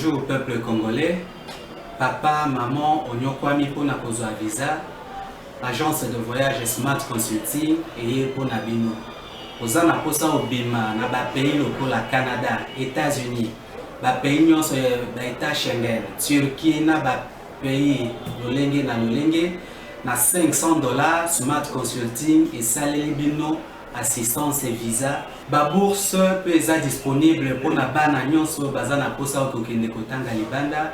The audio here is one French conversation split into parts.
Bonjour au peuple congolais. Papa, maman, onyokwami pona kozwa visa. Agence de voyage Smart Consulting et pour Nabino. Oza na posa obima na ba pays lokola Canada, États-Unis, ba pays nyonso ba État Schengen, Turquie na ba pays lolenge na lolenge na $500 Smart Consulting et saleli bino assistance et visa. Ba bourse peut être disponible pour na bana nyonso baza na posa okokende kotanga libanda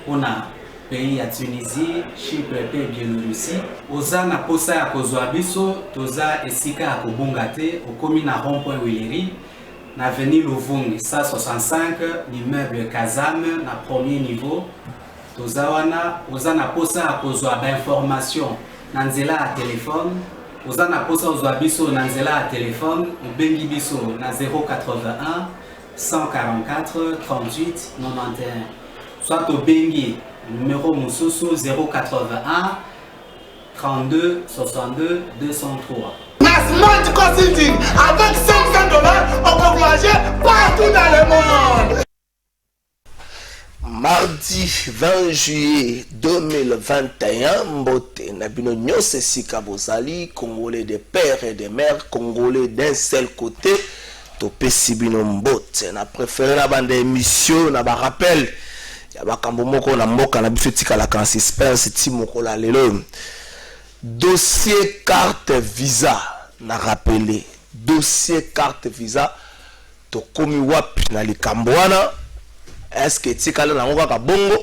pour na pays ya Tunisie, Chypre et Biélorussie. Oza na posa ya kozwa biso, toza esika ya kobunga te, okomi na rond-point Willery, na avenue Louvungi, 165, l'immeuble Kazam, na premier niveau. Toza wana, oza na posa ya kozwa ba information na nzela ya telefone. Oza na posa ozwa biso na nzela ya telefone, obengi biso na 081 144 38 91. Soit obengi numéro Moussousou 081 32 62 203. Smart Consulting, avec $500, on peut voyager partout dans le monde. Mardi 20 juillet 2021, Mbote, Nabino Nyose Sika Bozali, Congolais des pères et des mères, Congolais d'un seul côté, Topé Sibino Mbote. Na préféré la bande émission, na ba rappel. Yaba kambo moko na mboka na biso tika la kan suspense ti moko la lelo. Dossier carte visa na rappelé. Dossier carte visa to komi wapi na likambo wana. Est-ce que tika na ngo ka bongo?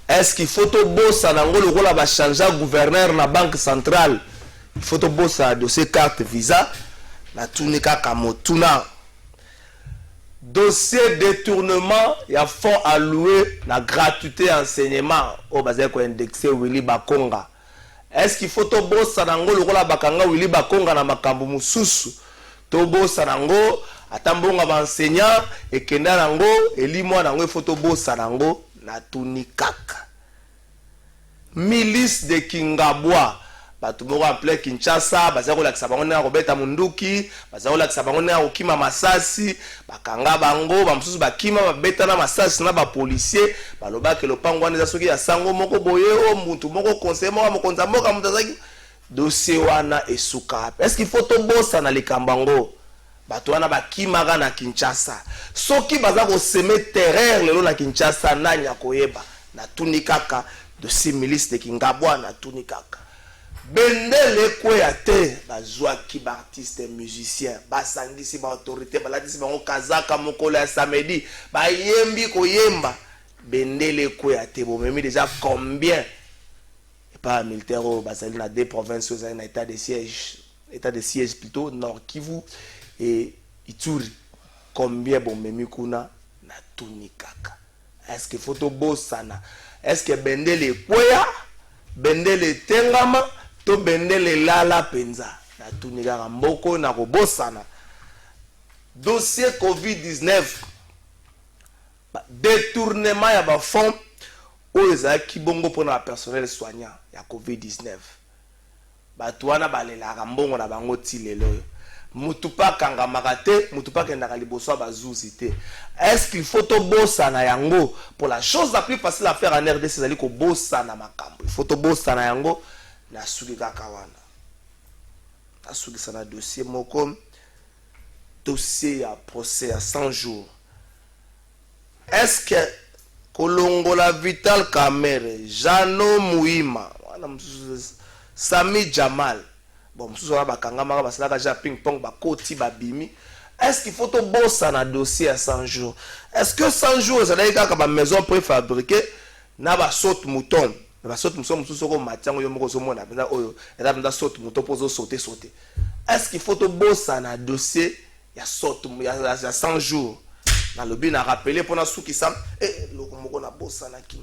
Est-ce qu'il faut to bossa na ngo lokola ba changer gouverneur na banque centrale? Il faut to bossa dossier carte visa na tunika kamotuna. Dossier détournement, il y a fonds alloué la gratuité enseignement au basé ko indexé Willy Bakonga. Est-ce qu'il faut to bossa nango lokola bakanga Willy Bakonga na makambo mususu? To bossa nango atambonga ba enseignant et kenda nango elimo nango il faut to bossa nango na tunikaka. Milice de Kingabwa batumoko en plein Kinshasa bazako la kisabango na Robert Munduki bazako la kisabango na okima masasi bakanga bango bamsusu bakima babeta na masasi na ba policier baloba ke lopango wana soki ya sango moko boye o muntu moko conseil moko mokonza moko mutazaki dossier wana esuka. Est-ce qu'il faut to bossa na likambango bato wana bakima na Kinshasa soki bazako semer terreur lelo na Kinshasa nanya koyeba na tunikaka dossier milice de Kingabwa na tunikaka. Bendele kweya te bazwa ki ba artiste musicien basangisi ba autorité balatisi bango kazaka mokolo ya samedi ba yembi koyemba bendele kweya te bomemi déjà combien et pas militaire basali na deux provinces aux en état de siège plutôt Nord Kivu et Ituri combien bomemi kuna na tunikaka. Est-ce que photo bossana? Est-ce que bendele kweya bendele tengama to bendele lala penza na tunika mboko na kobosana. Dossier COVID-19 détournement ya ba fonds o ezaki bongo pour na personnel soignant ya COVID-19 bato wana balela mbongo na bango ti lelo mutu pa kanga makate mutu pa kenda liboso bazuzi te. Est-ce qu'il faut to bosana yango? Pour la chose la plus facile à faire en RDC c'est d'aller ko bosana makambo. Il faut to bosana yango na suki kaka wana na suki sana dossier moko dossier ya procès à 100 jours. Est-ce que Kolongola Vital Kamere Jano Muima Sami Jamal bon msusu wana bakanga maka basalaka ja ping pong bakoti babimi? Est-ce qu'il faut to bossa na dossier à 100 jours? Est-ce que 100 jours ezalaki kaka ba maison préfabriquée na ba saute mouton ba saute mouton msusu ko matiango yo moko so mona benda oyo eza benda saute mouton pozo sauter. Est-ce qu'il faut to bossa na dossier ya saute ya 100 jours? Na lobi na rappeler pour na souki sam et loko moko na bossa na ki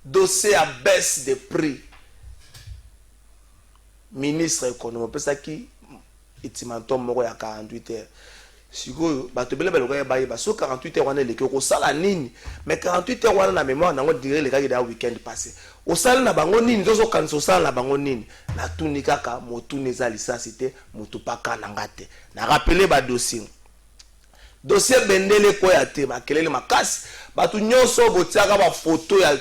dossier à baisse de prix. Ministre économie pesaki itimanto moko ya 48 heures. Siko bato bele bele ko ba so 48 heures wana leki ko sala nini? Mais 48 heures wana na mémoire nango dire le kaki da weekend passé. O sala na bango nini zozo kanso sala na bango nini? Na tunika ka motuni za lisasité motupaka na ngate. Na rappeler ba dossier. Dossier bendele ko ya te makelele makasi bato nyonso botiaka ba photo ya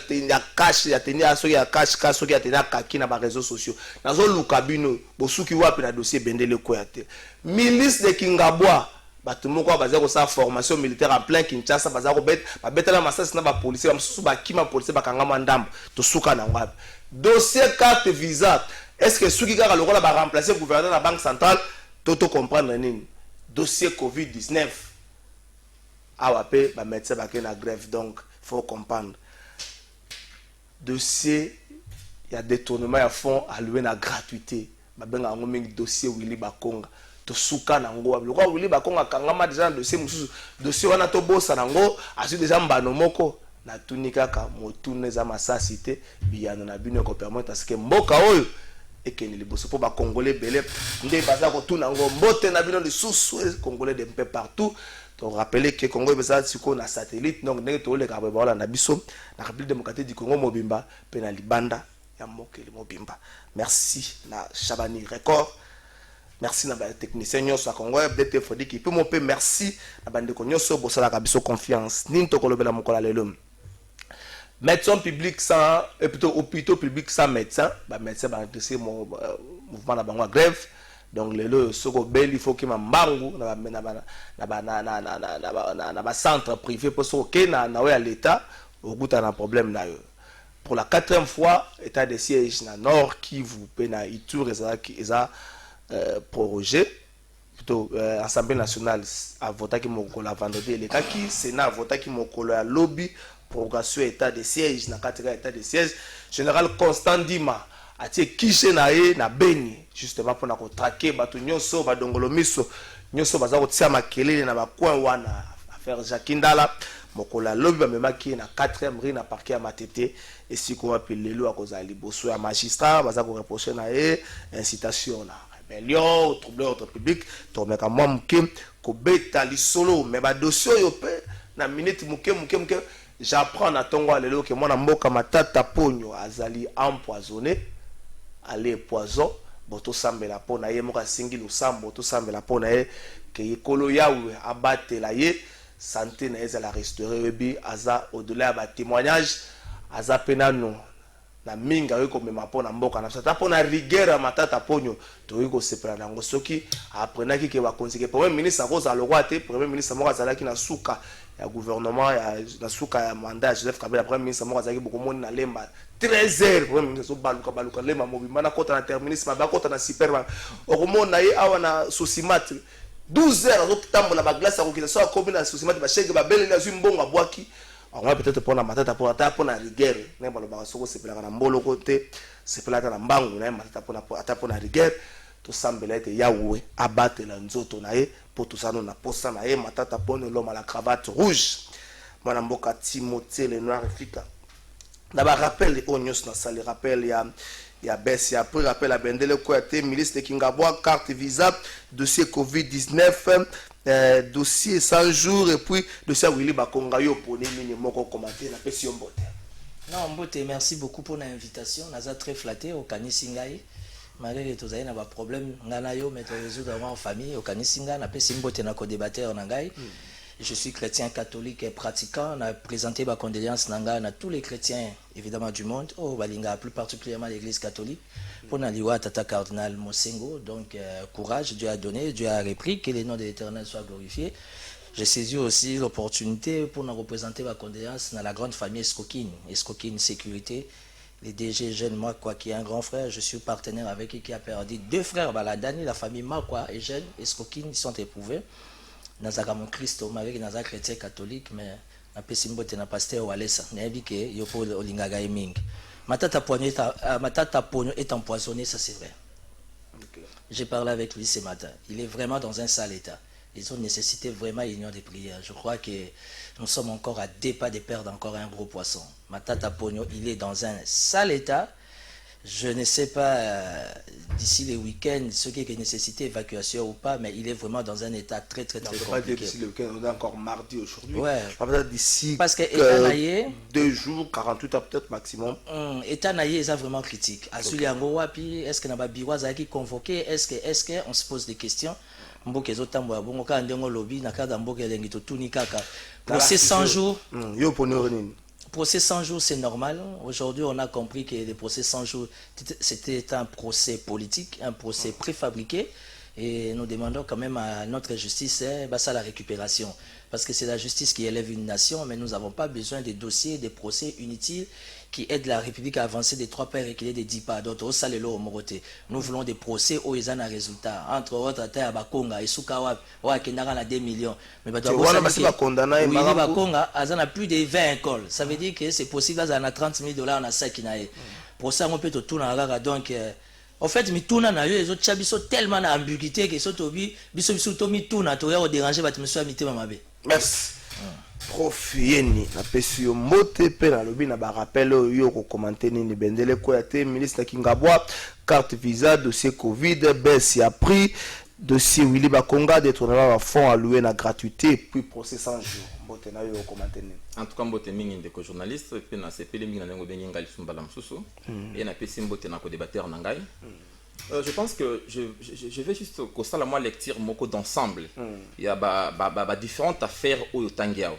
cash ya teni ya soki ya cash ka soki ya teni ya kaki na ba réseaux sociaux nazo luka bino bosuki wapi na dossier bendele ko ya te milice de Kingabwa bato moko baza ko sa formation militaire en plein Kinshasa baza ko betala masasi na ba policier ba mususu ba kima policier bakangama ndambo to suka na ngwapi dossier carte visa est-ce que soki kaka lokola ba remplacer gouverneur na banque centrale toto comprendre nini dossier Covid-19 awape ba médecin ba na grève donc faut comprendre dossier il y a détournement à fond alloué na gratuité ba benga ngo mingi dossier Willy Bakonga to suka nango lokwa Willy Bakonga kangama déjà dossier mususu dossier wana to bossa nango asu déjà mbano moko na tunika ka motune za masasi te biyano na bino ko permettre parce que mboka oyo ekeni liboso po ba congolais belé nde baza ko tuna ngo mbote na bino lisusu congolais de peu partout. To rappeler que Congo est sur un satellite donc n'est to le kabala na biso na République démocratique du Congo mobimba pe na libanda ya mokeli mobimba. Merci na Chabani Record. Merci na ba technicien nyonso a Congo FDT fodi ki pe mo pe merci na bande ko nyonso bosala ka biso confiance nin to kolobela mokola lelo. Médecin public sans et plutôt hôpital public sans médecin ba médecin ba intéressé mon mouvement na bango grève. Donc le soko bel il faut que mambangu na ba centre privé pour so que na à l'état au goût un problème là pour la 4e fois état de siège na nord qui vous pena Ituri eza prorogé plutôt assemblée nationale a voté qui mokolo la vendredi les qui sénat a voté qui mokolo ya lobby prorogation état de siège na 4e état de siège général Constant Dima atie kishe na ye na Beni justement pour na ko traquer bato nyonso badongolo miso nyonso baza ko tia makelele na bakwa wana affaire Jakindala mokola lobi ba memaki na 4e rue na parquet ya Matete et siko wapi lelo akoza liboso ya magistrat baza ko reprocher na ye incitation na rébellion trouble ordre public to meka moi mke ko beta lisolo mais ba dossier yo pe na minute muke j'apprends na tongo lelo que mwana mboka Matata Ponyo azali empoisonné aller poison boto sambela pona ye moka singi lusambo to sambela pona ye ke yekolo yawe abatela ye santé na eza la restaurer bi aza au-delà ba témoignage aza penano na minga yo komema pona mboka na sata pona rigueur Matata Ponyo to yiko sepela nango soki aprenaki ke ba conseiller premier ministre akoza lokwa te premier ministre moka zalaki na suka ya gouvernement ya na suka ya mandat Joseph Kabila premier ministre moka zalaki bokomoni na lemba 13h premier ministre baluka lemba mobimba na kota na terminus ba kota na superman okomona ye awa na Sosimat 12h azotambola ba glace akokisa so akomi na Sosimat ba shege ba beleli azwi mbongo abwaki on va peut-être pour la Matata pour ata pour na rigueur na baloba soko sepela na mbolo côté sepela na mbangu na Matata pour na ata pour na rigueur to sambela ete yawe abatela nzoto na ye pour tout ça nous na posa na ye Matata Ponyo l'homme à la cravate rouge mwana mboka Timothée le noir Africa na ba rappel onyos na sali rappel ya besi après rappel à bendele ko ete ministre de Kingabwa carte visa dossier Covid-19 dossier 100 jours et puis dossier Willy Bakonga yo poni mini moko commenter na pesi mbote. Non mbote, merci beaucoup pour l'invitation. Naza très flatté au Kanisingai. Malgré tous les problèmes ngana yo mais résoudre en famille au Kanisinga na pesi mbote na ko débatteur nangai. Je suis chrétien catholique et pratiquant. On a présenté ma condoléance à tous les chrétiens évidemment du monde, au Balinga, plus particulièrement l'église catholique. Pour Naliwa, Tata Cardinal Mosengo. Donc, courage, Dieu a donné, Dieu a repris, que le nom de l'Éternel soit glorifié. J'ai saisi aussi l'opportunité pour nous représenter ma condoléance dans la grande famille Escokine Sécurité. Les DG Jeune Makwa, qui est un grand frère, je suis partenaire avec lui qui a perdu 2 frères Baladani, la famille Makwa et Jeune Escokine, ils sont éprouvés. Nazaka mon Christ, avec Nazaka chrétien catholique, mais na pesimbo te na pasteur Walesa, n'habike yopo olingaga eming. Matata Ponyo est empoisonné, ça c'est vrai. Okay. J'ai parlé avec lui ce matin. Il est vraiment dans un sale état. Ils ont nécessité vraiment union des prières. Je crois que nous sommes encore à 2 pas de perdre encore un gros poisson. Matata Ponyo, il est dans un sale état. Je ne sais pas d'ici les week-ends ce qui est nécessité évacuation ou pas, mais il est vraiment dans un état très compliqué. Pas d'ici le week-end, on est encore mardi aujourd'hui. Ouais. Peut-être d'ici 2 jours, 48 heures peut-être maximum. État naïe est vraiment critique. Est-ce que Naba Biwa qui convoqué? Est-ce que on se pose des questions? mboka ezotambola bongo kaka ndenge olobi na kaka mboka elengi totuni kaka procès 100 jours. Yo poni nini? Procès 100 jours, c'est normal. Aujourd'hui, on a compris que les procès 100 jours, c'était un procès politique, un procès préfabriqué. Et nous demandons quand même à notre justice ça, la récupération. Parce que c'est la justice qui élève une nation, mais nous n'avons pas besoin de dossiers, de procès inutiles qui aident la République à avancer des 3 pas et reculer des 10 pas d'autres. Ça, les lois Moroté. Nous voulons des procès où ils ont un résultat. Entre autres, à Bakonga et Soukawa, qui a 2 millions. Mais Bakonga, ils ont plus de 20 écoles. Ça veut dire que c'est possible, ils ont 30 000 $, on a ça qui n'a. Pour ça, on peut tout tourner à donc. En fait, mituna na yo ezo chabiso tellement na ambiguïté que soto biso to mituna to ya déranger bat monsieur mitema mabe. Merci. Prof Yeni na pesi yo mote pe na lobi na ba rappel yo ko commenter ni bendele ko ya te ministre Kingabwa carte visa dossier Covid baisse a pris dossier Willy Bakonga détournement de fonds alloués na gratuité puis procès 100 jours. Mote na yo commenter ni. En tout cas, mbote mingi ndeko journaliste pe na sepele mingi na nengo bengi ngali sumbala msusu et na pesi mbote na ko débatteur na ngai. Je pense que je vais juste constat moi lecture moko d'ensemble. Il y a différentes affaires au tangiao.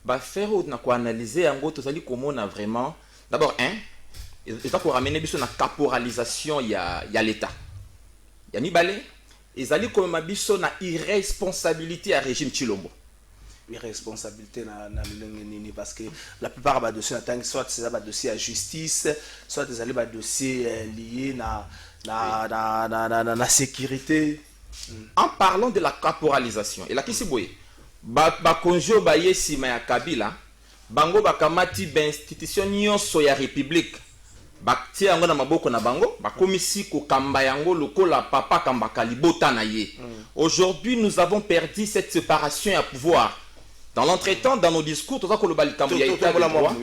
Ba faire na ko analyser en gros tozali komona vraiment d'abord il faut ko ramener biso na caporalisation ya l'état. Ya mibale ezali comme biso na irresponsabilité à régime Chilombo. Irresponsabilité na nini parce que la plupart des dossiers soit c'est des dossiers à justice, soit des dossiers liés na sécurité. En parlant de la caporalisation et la kisiboye ba konjo ba yesi ma ya Kabila bango bakamati ba institution nyonso ya république ba tie yango na maboko na bango ba komisi ko kamba yango lokola papa kamba kalibota na ye. Aujourd'hui nous avons perdu cette séparation à pouvoir. Dans l'entretemps, dans nos discours, tout ça que le balikambu ya état de droit.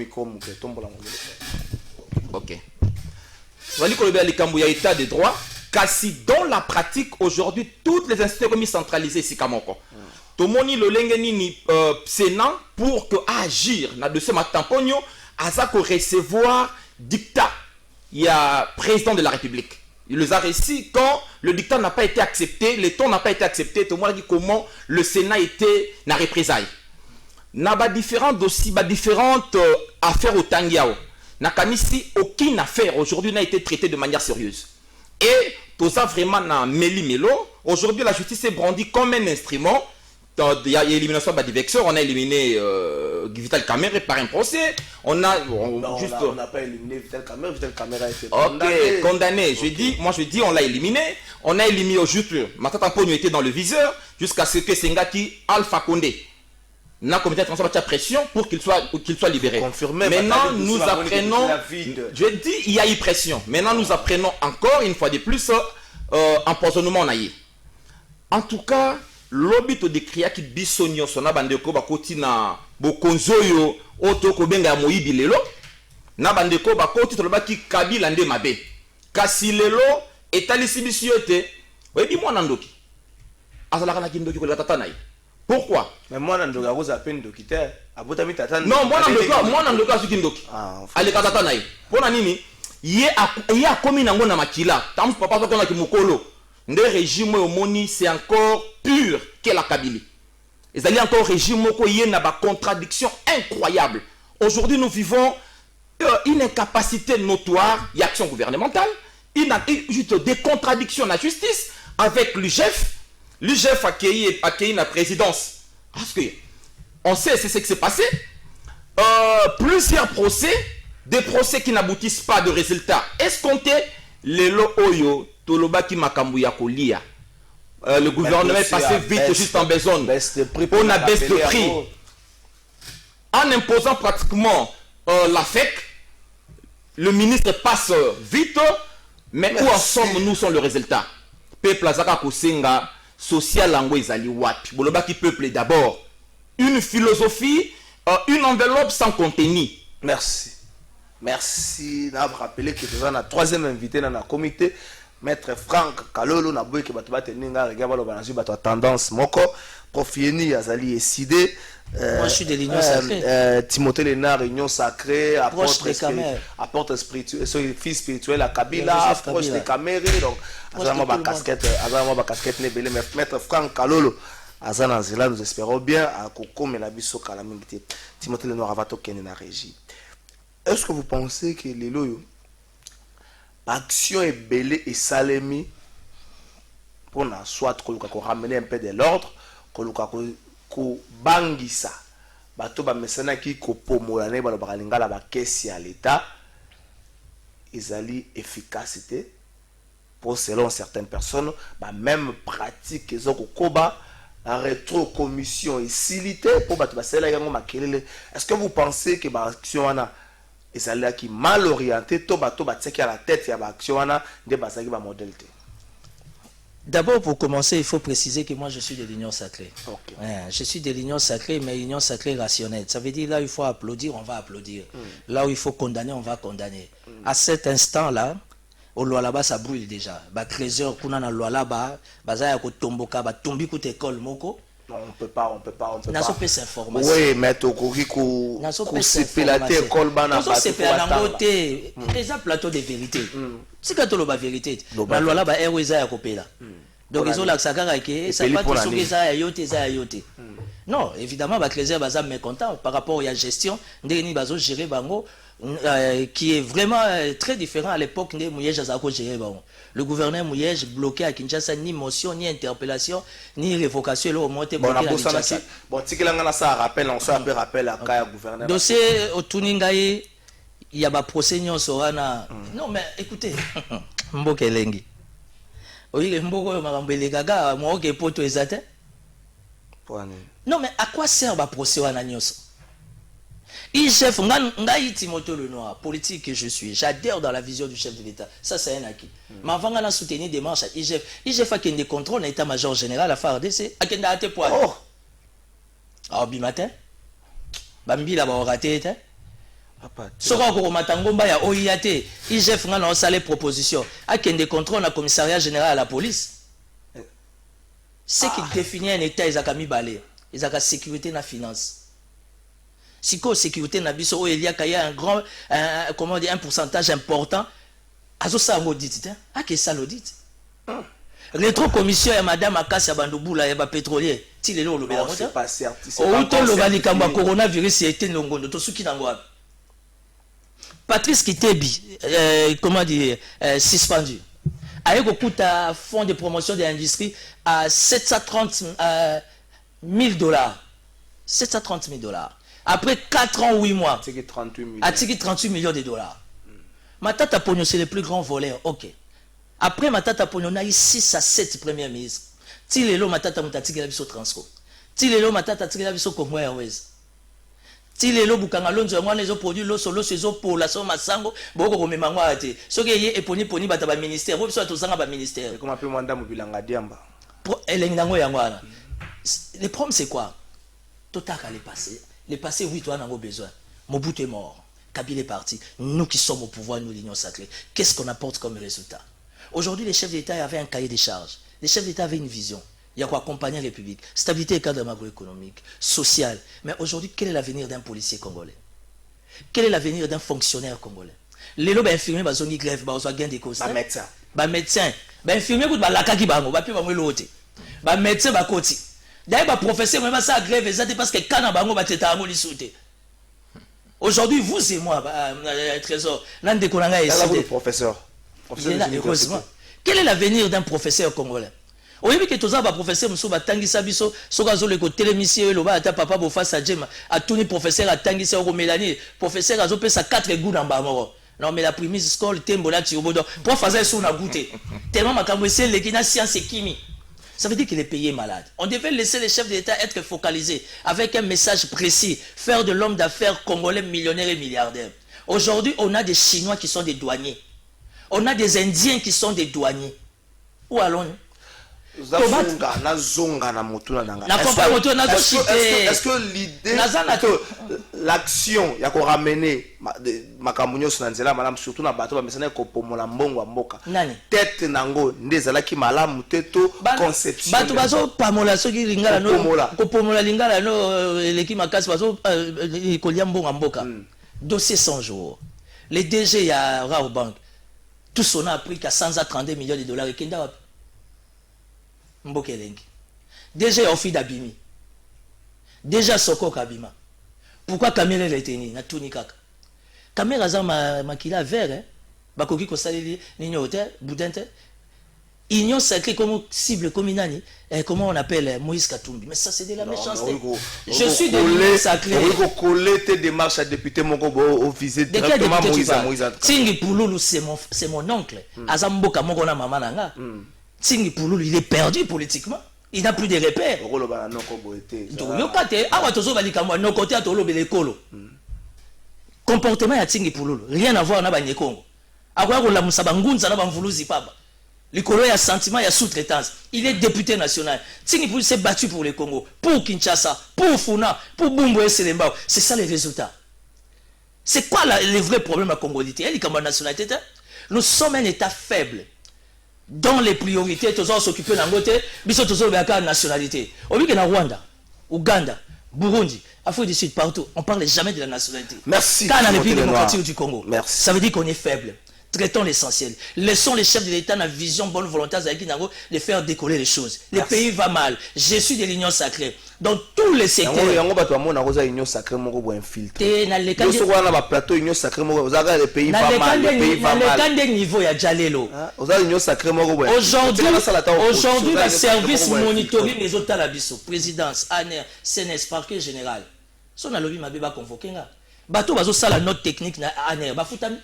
Ok. Le balikambu ya état de droit, kasi dans la pratique aujourd'hui toutes les institutions sont centralisées ici kamoko. Tomoni le lengeni ni Sénat pour que agir na dossier matamponyo asa ko recevoir dictat. Il y a président de la République. Il les a réussi quand le dictat n'a pas été accepté, le ton n'a pas été accepté. Tout le monde a dit comment le Sénat était na représailles. Na ba différents dossiers, ba différentes affaires au Tangiao. Na kamisi aucune affaire aujourd'hui n'a été traitée de manière sérieuse. Et tout ça vraiment na meli-melo. Aujourd'hui la justice est brandie comme un instrument. Il y a élimination de vexeurs, on a éliminé Vital Kamerhe par un procès. On n'a pas éliminé Vital Kamerhe a été condamné. Je dis on l'a éliminé. On a éliminé au juste. Matata Pogno était dans le viseur jusqu'à ce que Sengaki Alpha Condé n'a comité de transport de pression pour qu'il soit libéré. Maintenant, nous apprenons, je dis, il y a eu pression. Maintenant, nous apprenons encore une fois de plus empoisonnement naïe. En tout cas, l'obito de créer qui bisonio sona bandeko bakoti na bokonzoyo otoko benga moyibi lelo na bandeko bakoti toloba ki Kabila nde mabe. Kasi lelo etalisi bisio te. Oyebi mwana ndoki. Azalaka na kindoki ko la tata naïe. Pourquoi? Mais moi, je ne sais pas si non, moi, je ne sais pas si tata naïe. Pour nini, il y a commis nango na makila. Tant papa ko na kimukolo. Le régime omoni c'est encore pur que la Kabylie. Ils allaient encore régime moko yé na ba contradiction incroyable. Aujourd'hui, nous vivons une incapacité notoire d'action gouvernementale, juste des contradictions dans la justice avec l'UGF. L'UGF a accueilli la présidence. Parce que on sait ce qui s'est passé. Plusieurs procès, des procès qui n'aboutissent pas de résultats escomptés. Lelo oyo toloba ki makambu ya kolia. Le gouvernement est passé vite juste en besogne. On a baisse de prix. En imposant pratiquement la FEC, le ministre passe vite. Mais où en sommes-nous sur le résultat? Peuple azaka kosenga social lango ezali wapi. Boloba ki peuple d'abord. Une philosophie, une enveloppe sans contenu. Merci. Merci d'avoir rappelé que nous avons un troisième invité dans le comité. Maître Franck Kalolo na boye ke bato bateninga regarde balo banazui bato tendance moko prof Yeni azali décidé. Moi je suis de l'Union Sacrée. Timothée Lénard, Union Sacrée, apporte spirituel, fils spirituel à Kabila, proche de Kamere, donc azama ba casquette ne belé mais Maître Franck Kalolo azana zela, nous espérons bien à kokome na biso kala mingité. Timothée Lénard avato kene na régie. Est-ce que vous pensez que les loyo action est belé et salemi pour na soit qu'on ramener un peu de l'ordre, qu'on bangisa bato ba mesana ki ko pomolane ba balingala ba kesi à l'état ezali efficacité pour selon certaines personnes ba même pratique ezoko koba la rétrocommission et silité pour bato ba sela yango makelele. Est-ce que vous pensez que ba action wana ezali ki mal orienté to bato ba tseki à la tête ya ba action wana nde bazaki ba modèle te? D'abord, pour commencer, il faut préciser que moi, je suis de l'Union Sacrée. Okay. Ouais, je suis de l'Union Sacrée, mais l'Union Sacrée rationnelle. Ça veut dire là où il faut applaudir, on va applaudir. Là où il faut condamner, on va condamner. À cet instant-là, au Lualaba, ça brûle déjà. Bah, 13h, kuna na Lualaba, bazaya ko tomboka, ba tombi koute école moko. Non, on peut pas. Naso pe s'information. Oui, mais to koki ko sepelate école bana ba. C'est pas nangote. Déjà plateau de vérité. Si quand on ba vérité, na loi là ba erweza ya kopela. Donc ils ont la sakara que ça pas tout ce que ça yote. Non, évidemment ba Clésia baza mécontent par rapport à la gestion ndeni bazo gérer bango qui est vraiment très différent à l'époque de Mouyej Azako gérer bango. Le gouverneur Mouyej bloqué à Kinshasa, ni motion, ni interpellation, ni révocation. Là, au moins, bloqué à Kinshasa. Bon, si quelqu'un a ça rappelle, on s'en rappelle à Kaya gouverneur. Dossier au Tuningaï, il y a un procès Sorana. Non, mais écoutez, Mboke Lengi. Oui, Mboko Marambele Gaga, moi, qui est poto exact. Non, mais à quoi sert le procès Wana Nyos? chef, ngai Timothée Lenoir, politique que je suis, j'adhère dans la vision du chef de l'État. Ça, c'est un acquis. Mais avant de soutenir des marches à IGF, IGF a des contrôles, l'état-major général, à FARDC, à Kenda Ate Poil. Oh! Alors, bimatin, Bambi là-bas, on raté, Sora ko matangomba ya OIAT, IGF nga na salé proposition, à des contrôles à commissariat général à la police. Ce qui définit un État, ils ont mis balai, ils ont sécurité na finance. Si la sécurité n'a biso il y a un grand comment dire un pourcentage important à ça l'audit à que ça l'audit rétro-commission et madame Akassia Bandoboula et pétrolier ti lelo lo bela c'est pas certain o to lo bali kamba coronavirus était nongondo to suki nangwa Patrice Kitebi comment dire suspendu ayeko kuta fonds de promotion de l'industrie à 730 000 $. 730 000 $. Après 4 ans, 8 mois, à 38 millions de $. Matata Pogno, c'est le plus grand voleur. Ok. Après Matata Pogno, on a eu 6 à 7 premiers ministres. Tilelo Matata Moutati qui a vu sur Transco. Tilelo Matata qui a vu sur Congo Airways. Tilelo Bukangalonzo, moi les autres produits, l'eau solo, ces autres pour la somme Massango, beaucoup comme Mangwa a été. Ce qui est poni poni bataba ministère, vous soit tous en ministère. Comment peut Mandam Bilanga Diamba? Le problème c'est quoi? Total à les passer. Les passés, oui, toi, on a besoin. Mobutu est mort. Kabila est parti. Nous qui sommes au pouvoir, nous, l'Union Sacrée, qu'est-ce qu'on apporte comme résultat? Aujourd'hui, les chefs d'État avaient un cahier des charges. Les chefs d'État avaient une vision. Il y a quoi accompagner la République. Stabilité et cadre macroéconomique, social. Mais aujourd'hui, quel est l'avenir d'un policier congolais? Quel est l'avenir d'un fonctionnaire congolais? Les lots infirmiers, ils ont une grève, ils ont gain des causes. Médecin. Médecin. Infirmier, ils ont la kaki bango, ils ont l'autre. Médecin, ils ont d'ailleurs, professeur, même ça grève, c'est parce que quand on va te aujourd'hui, vous et moi, Trésor, le professeur. Heureusement. Quel est l'avenir d'un professeur congolais? Oui, mais que tous les professeurs, nous Tangi Sabiso, Sogazo le côté l'émission, le bas, papa, Bofa, Sadjem, à tous les professeurs, à Tangi Sao Mélanie, professeur, à Zopé, ça 4 goûts dans Bamoro. Non, mais la première école, Tembola, Tiobodo, pour faire ça, on a goûté. Tellement, ma camouessée, les Guinéens, sciences et chimie. Ça veut dire qu'il est payé malade. On devait laisser les chefs d'État être focalisés avec un message précis, faire de l'homme d'affaires congolais millionnaire et milliardaire. Aujourd'hui, on a des Chinois qui sont des douaniers. On a des Indiens qui sont des douaniers. Où allons-nous? Est-ce que l'idée, l'action, il y a qu'on ramener Makamunyo Sunanzela, madame, surtout dans le bateau, mais c'est un copomola mbongo mboka. Tête nango, ndezala ki malam teto conception. Bato bazo pamola soki lingala no copomola lingala no leki makasi bazo kolia mbongo mboka. Dossier 100 jours. Les DG y a Raobank. Tous on a appris qu'à 132 millions de dollars et kenda Mbokelengi. Déjà Ofi d'Abimi. Déjà Soko Kabima. Pourquoi Kamel est tenu na tuni kaka. Kamel aza makila vert hein. Bakoki ko saleli ninyo hotel boudente. Union sacrée comme cible comme nani comment on appelle Moïse Katumbi. Mais ça c'est de la méchanceté. Je suis de l'union sacrée. On va coller tes démarches à député Moko au visé directement Moïse. Tingi Pouloulou c'est mon oncle. Azamboka Moko na mama nanga. Tingi Pouloulou il est perdu politiquement. Il n'a plus de repères. Comportement ya Tingi Pouloulou. Rien à voir na Banyekongo. Akoya ko la musabangunza na bamvuluzi papa. Le Colo a sentiment, il y a sous-traitance. Il est député national. Tingi Pouloulou s'est battu pour le Congo, pour Kinshasa, pour Funa, pour Bumbo et Selembao. C'est ça les résultats. C'est quoi les vrais problèmes à Congolité? Nationalité. Nous sommes un État faible. Dans les priorités, tous on s'occuper d'un côté, mais tous on la nationalité. Au lieu que na Rwanda, Ouganda, Burundi, Afrique du Sud, partout, on ne parle jamais de la nationalité. Merci. Quand dans les pays démocratiques du Congo, merci. Ça veut dire qu'on est faible. Traitons l'essentiel. Laissons les chefs de l'État dans la vision bonne volonté de faire décoller les choses. Le pays va mal. Je suis de l'union sacrée. Dans tous les secteurs. Il y a l'union sacrée infiltrée. Dans le plateau, l'union sacrée, le pays va mal. Le pays va mal. Niveau, il y a Jalelo. Aujourd'hui, le service monitoring les autres talabiso, présidence, ANR, CNS, parquet général. Si on a lobby, ma béba convoqué. Bateau, bazo ça la note technique na ANR. Bafutami.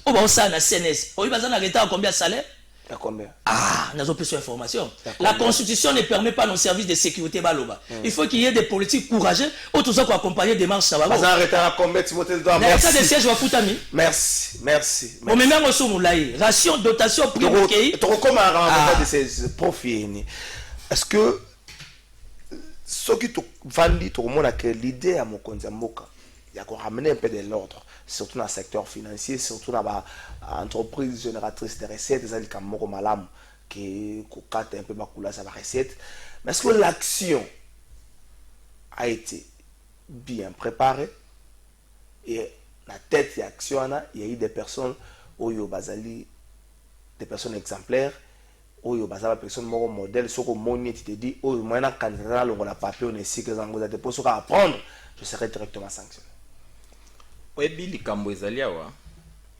Oh, bah, ça, na CNS. Oh, il va en arrêter à combien de salaire? À combien? Ah, nous avons plus d'informations. La Constitution ne permet pas nos services de sécurité baloba. Il faut qu'il y ait des politiques courageux, autres qui accompagner des marches. Merci. Merci. Merci. On met même au moulaï. Ration, dotation, prix au pays. Est-ce que ce qui te vendit, tout le monde a que l'idée à mon compte, il y a qu'on ramener un peu de l'ordre. Surtout dans le secteur financier, surtout dans l'entreprise génératrice de recettes, des alliés comme Moko Malam, qui coûte un peu de sa recette. Mais est-ce que l'action a été bien préparée? Et la tête de l'action, il y a eu des personnes, des personnes exemplaires, des personnes modèles, ce que tu te dis, moi, quand on a papier, on est si que vous êtes pour apprendre, je serai directement sanctionné. Oyebi likambo ezali awa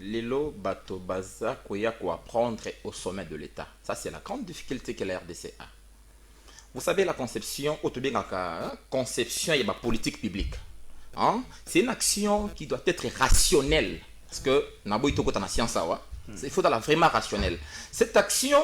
lelo bato baza koya ko apprendre au sommet de l'État. Ça c'est la grande difficulté que la RDC a. Vous savez la conception conception et la politique publique. Hein? C'est une action qui doit être rationnelle parce que nabo itoko ta na science awa. Il faut être vraiment rationnel. Cette action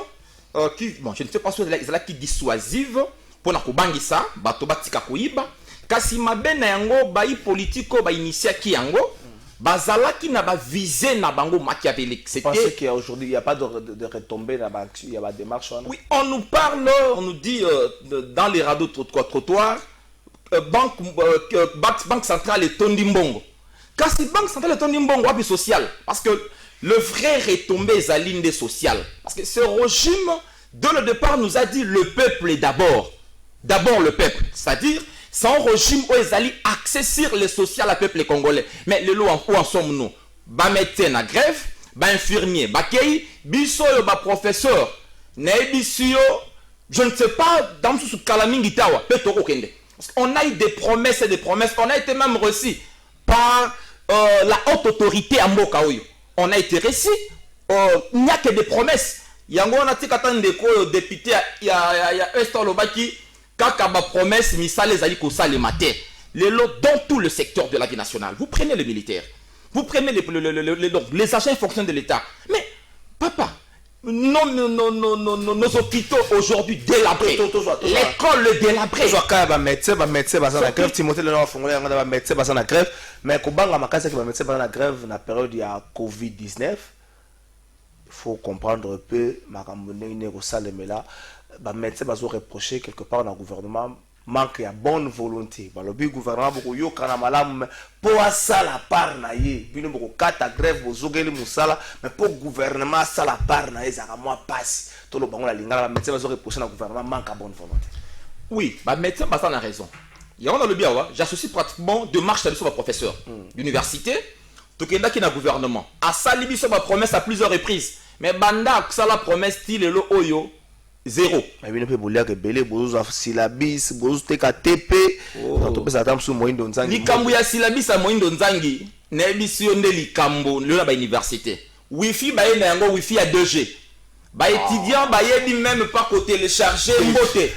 qui bon je ne sais pas si elle est qui dissuasive pour na kobangisa bato batika koyiba kasi mabe na yango ba politiko ba initiaki yango bazalaki na ba visée na bango machiavélique. C'est parce qu'aujourd'hui il n'y a pas de retombées là, il y a pas de démarche. Oui, on nous parle, on nous dit dans les radeaux trottoirs banque centrale est Tondimbongo. Kasi banque centrale est Tondimbongo wapi social parce que le vrai retombé est l'inde sociale parce que ce régime dès le départ nous a dit le peuple est d'abord le peuple, c'est-à-dire c'est un régime où ils allaient axer sur le social à peuple congolais. Mais le lot où en sommes-nous? Ba médecin na grève, ba infirmier, ba kei, biso yo ba professeur, ne bisio, je ne sais pas dans ce kalamingi tawa, peto okende. On a eu des promesses et des promesses, on a été même reçus par la haute autorité à Mboka Oyo. On a été reçus, il n'y a que des promesses. Yango on a tikatande ko député ya Esther Lobaki kaka ba promesse misale ezali ko sale matin lelo dans tout le secteur de la vie nationale. Vous prenez les militaires, vous prenez les agents et fonctions de l'État. Mais papa, nos hôpitaux aujourd'hui délabrés, l'école délabrée. Médecin basa na grève, Timothée le nom fongolais ngana médecin basa na grève, mais ko banga makasa ki ba médecin basa na grève na période ya Covid-19. Il faut comprendre un peu makambo ndenge ko salemela les médecins ont reproché quelque part dans le gouvernement manque de bonne volonté. Le gouvernement a dit que pour ça la part na ye, bino boko kata grève bozogeli musala, mais pour le gouvernement ça la part na ye ça moi passe. Tout le bango la lingala les médecins ont reproché dans le gouvernement manque de bonne volonté. Oui, les médecins ont raison. Il y a le bien, j'associe pratiquement deux marches sur le professeur d'université, tout qui est dans le gouvernement. À ça, il y a une promesse à plusieurs reprises. Mais banda, ça la promesse, il est le oyo. Zéro. Mais il y a des syllabis, des TP. Likambu ya syllabis à Moindo Nzangi, n'ébission de Likambu, le la université. Wi-Fi, bah y a un Wi-Fi à 2G. Bah étudiant, bah y a même pas qu'au télécharger, beauté,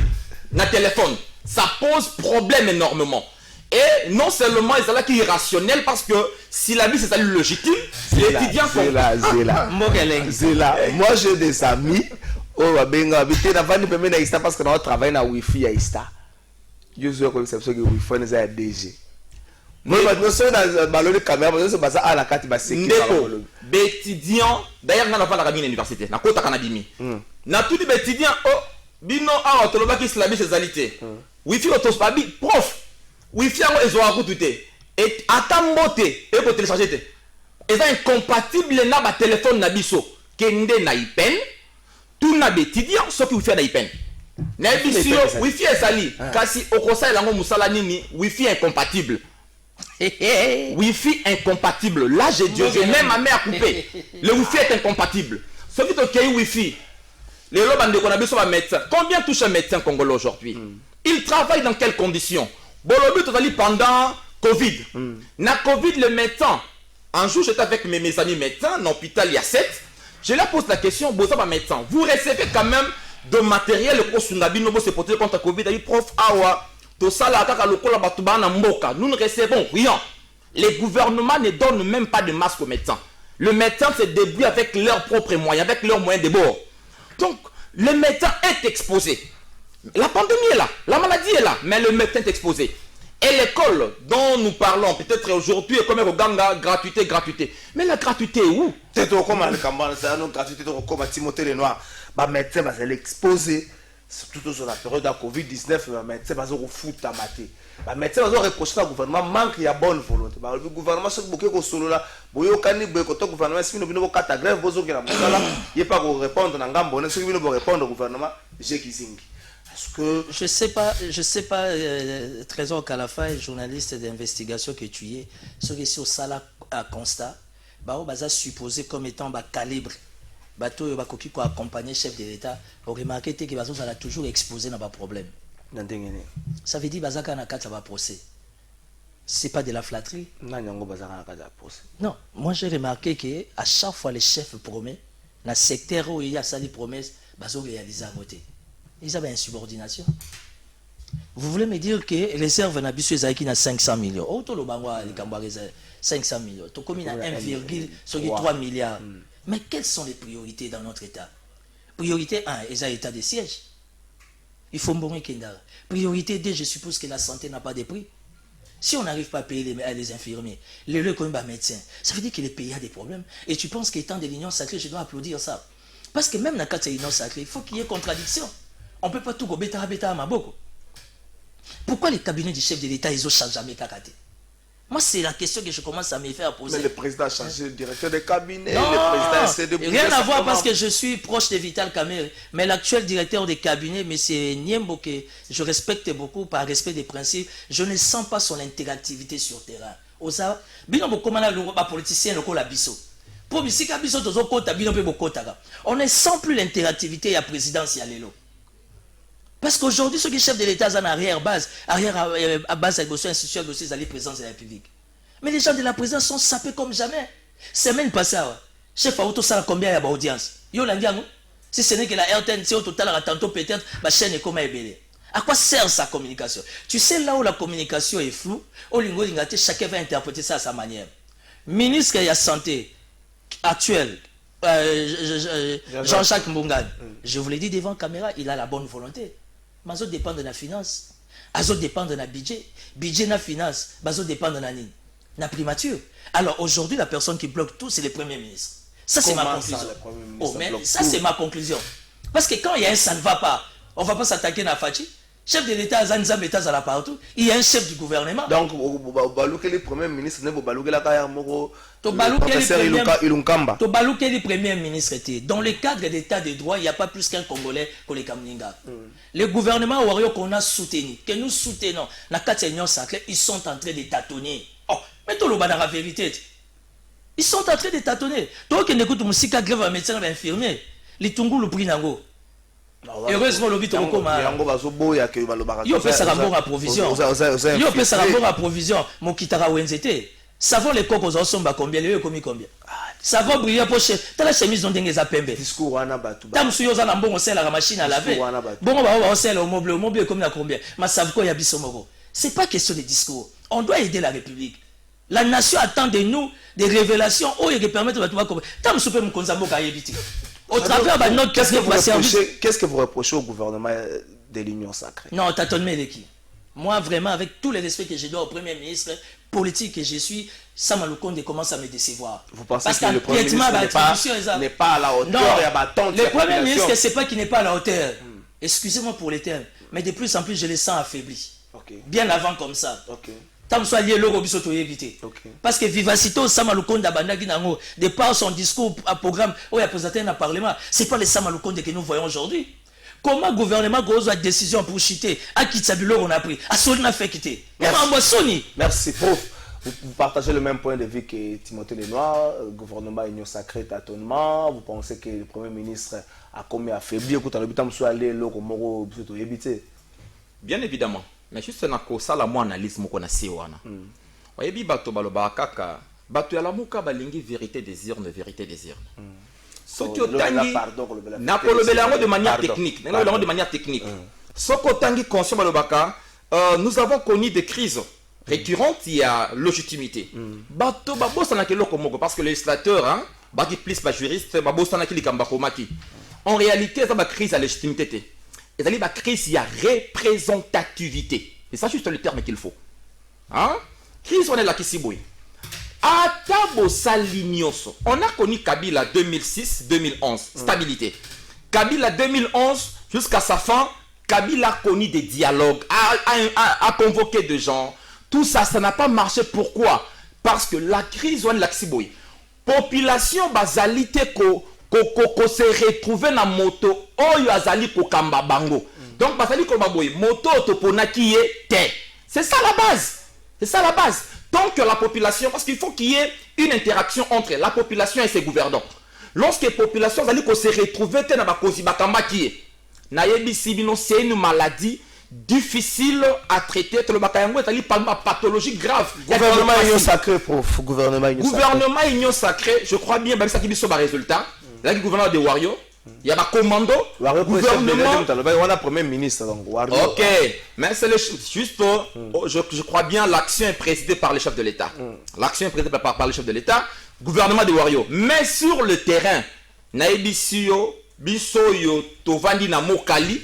na téléphone. Ça pose problème énormément. Et non seulement ils sont là qui est irrationnel parce que syllabis c'est ça le légitime, l'étudiant c'est là. Moi j'ai des amis. Oh, benga, bité na vani pembe na ista parce que on travaille na wifi ya ista. Je suis comme ça parce que wifi na za DG. Moi maintenant sur na ballon de caméra parce que ça à la carte ba sécurité. Étudiant, d'ailleurs on a pas la cabine université, na kota kanabimi. Na tout les étudiants oh bino a to loba ki slabi ses alité. Wifi autospabi prof. Wifi ngo ezo akututé. Et atambote et pour télécharger té. Et ça incompatible na ba téléphone na biso kende na ipen. Tout na étudiant ce qui fait na ipen. Na bisio wifi esali kasi okosa elango musala nini wifi incompatible. Wifi incompatible. Là j'ai Dieu, j'ai même ma mère coupé. Le wifi est incompatible. Ce qui te créé wifi. Les lobes de qu'on a besoin de médecin. Combien touche un médecin congolais aujourd'hui? Il travaille dans quelles conditions? Bolobi totali pendant Covid. Na Covid le médecin. Un jour j'étais avec mes amis médecins dans l'hôpital il y a 7. Je leur pose la question, Bosa médecin, vous recevez quand même de matériel pour Sungabi Nobo se porter contre Covid. Il prof awa, tout ça là, nous ne recevons rien. Les gouvernements ne donnent même pas de masque aux médecins. Le médecin se débrouille avec leurs propres moyens, avec leurs moyens de bord. Donc, le médecin est exposé. La pandémie est là, la maladie est là, mais le médecin est exposé. Et l'école dont nous parlons, peut-être aujourd'hui, est comme un ganga, gratuité. Mais la gratuité est où? C'est comme le Cameroun, c'est une gratuité comme Timothée Lenoir. Les médecins vont l'exposer, surtout sur la période de la Covid-19, les médecins vont foutre à mater. Les médecins vont reprocher au gouvernement manque de bonne volonté. Le gouvernement, c'est beaucoup de solo là. Si le gouvernement, si nous avons une grève, vous avez il pas répondre à Ngambo, si vous répondre au gouvernement, j'ai Kizingi. Que... Je sais pas, Trésor Kalafa, journaliste d'investigation que tu es, ce qui est sur ça à constat, on va supposer comme étant calibre, bateau qui accompagner chef de l'État, pour remarquer que bateau ça a toujours exposé dans problème. Ça veut dire bazaka na kata ba procès. C'est pas de la flatterie. Non, moi j'ai remarqué que à chaque fois les chefs promettent, dans le secteur où il y a ça les promesses, bateau réaliser à côté. Ils avaient une subordination. Vous voulez me dire que les réserves n'abusent qui n'a 500 millions. Oh, tout le bangwa, les Kambwa réserve 500 millions. Tout comme il a 1,3 milliard. Mais quelles sont les priorités dans notre État? Priorité 1, ils ont état de siège. Il faut mbonger Kendara. Priorité 2, je suppose que la santé n'a pas de prix. Si on n'arrive pas à payer les infirmiers, les médecins, ça veut dire que les pays a des problèmes. Et tu penses qu'étant de l'union sacrée, je dois applaudir ça. Parce que même dans le cas de l'union sacrée, il faut qu'il y ait contradiction. On ne peut pas tout go bêta à Maboko. Pourquoi les cabinets du chef de l'État, ils ont changé jamais Kakate? Moi, c'est la question que je commence à me faire poser. Mais le président a changé le directeur de cabinet. Non, le président essaie de rien à voir parce que je suis proche de Vital Kamerhe. Mais l'actuel directeur de cabinet, M. Niembo, que je respecte beaucoup par respect des principes, je ne sens pas son interactivité sur le terrain. On ne sent plus l'interactivité à la présidence. Parce qu'aujourd'hui, ceux qui sont chefs de l'État sont en arrière-base, à base de institution dossier à la présidence de la République. Mais les gens de la présidence sont sapés comme jamais. Semaine passée, chef Auto, ça a combien d'audience? Si ce n'est que la RTNC au total, tantôt peut-être, ma chaîne est comme elle. À quoi sert sa communication? Tu sais là où la communication est floue, chacun va interpréter ça à sa manière. Ministre de la Santé actuel, Jean-Jacques Mbungane, je vous l'ai dit devant caméra, il a la bonne volonté. Mais ça dépend de la finance. Ça dépend de la budget. Budget na finance, ça dépend de la primature. Alors aujourd'hui, la personne qui bloque tout, c'est le Premier ministre. Ça, c'est ma conclusion. Oh, mais ça, c'est ma conclusion. Parce que quand il y a un ça ne va pas, On ne va pas s'attaquer à Fachi. Chef de l'État, Zanzam, l'État, ça partout. Il y a un chef du gouvernement. Donc, le premier ministre, le premier ministre était. Dans le cadre d'état de droit, il n'y a pas plus qu'un Congolais pour les Kamninga. Les gouvernements qu'on a soutenus, que nous soutenons, la 4 Union sacrée, ils sont en train de tâtonner. Oh, mais tout le monde a la vérité. Ils sont en train de tâtonner. Toi qui écoutes musique, grève un médecin, un infirmier, les Tungu le prix nango. Heureusement, le but est comme il fait ça rapport à provision. Il fait ça rapport à provision. Mon kitara wenzete. Savon les cocos en somba combien les commis combien. Savon briller pour chez. T'as la chemise dont dengue zapembe. Discours wana batu. Tam suyo za na mbongo sel la machine à laver. Bon on sel au mobile comme na combien. Ma savko ya bisomoro. C'est pas question de discours. On doit aider la République. La nation attend de nous des révélations qui permettent de tout comprendre. Tam soupe mon konzambo ka yebiti. Au travers de notre qu'est-ce que vous reprochez au gouvernement de l'Union sacrée? Non, tâtonnement de qui? Moi, vraiment, avec tous les respects que je dois au Premier ministre politique que je suis, ça m'a le compte commence à me décevoir. Vous pensez que le Premier ministre n'est pas à la hauteur? Non, le Premier ministre, c'est pas qu'il n'est pas à la hauteur. Excusez-moi pour les termes, mais de plus en plus, je les sens affaiblis. Bien avant comme ça. Parce que Vivacité au Samaloukonde de par son discours à programme où il a présenté un parlement, ce n'est pas le Samaloukonde que nous voyons aujourd'hui. Comment le gouvernement a une décision pour chiter? À qui on a pris? À Solina fait quitter. Merci, prof. Vous partagez le même point de vue que Timothée Lenoir, gouvernement Union sacrée, tâtonnement. Vous pensez que le Premier ministre a commis affaibli? Bien évidemment. Mais juste ça la moi analyse moko na siwana. Oyebi bato baloba kaka bato ya lamuka balingi vérité désir ne vérité désir. Soko tangi na kolobela de manière technique, de manière technique. Soko tangi conscient balobaka nous avons connu des crises récurrentes, il y a légitimité. Bato babosa na keloko moko parce que le législateur hein baki plus pas juriste babosa na kilikamba komaki. En réalité ça ba crise à légitimité té. Et la crise, il y a représentativité. C'est ça juste le terme qu'il faut. Hein? Crise, on est là qui s'y bouille. On a connu Kabila 2006-2011. Stabilité. Kabila 2011, jusqu'à sa fin, Kabila a connu des dialogues, a convoqué des gens. Tout ça, ça n'a pas marché. Pourquoi? Parce que la crise, on est là qui s'y bouille. Population basalité ko se retrouver na moto oyo azali ko kamba bango. Donc basali ko baboy moto topona ki te. C'est ça la base. C'est ça la base. Tant que la population, parce qu'il faut qu'il y ait une interaction entre la population et ses gouvernants. Lorsque la population azali ko se retrouver te na bakozi bakamba ki na yebisi bino c'est une maladie difficile à traiter. Le bakayango est allé par pathologie grave. Gouvernement Union sacré, prof. Gouvernement Union sacré, je crois bien, même ça qui dit sur le résultat. Là, le gouvernement de Wario, il y a un commando. Gouvernement. On a premier ministre. Donc, Wario. Ok, mais c'est juste, je crois bien, l'action est présidée par le chef de l'État. L'action est présidée par le chef de l'État, gouvernement de Wario. Mais sur le terrain, Naibisio, Bisoyo, Tovandi na Mokali,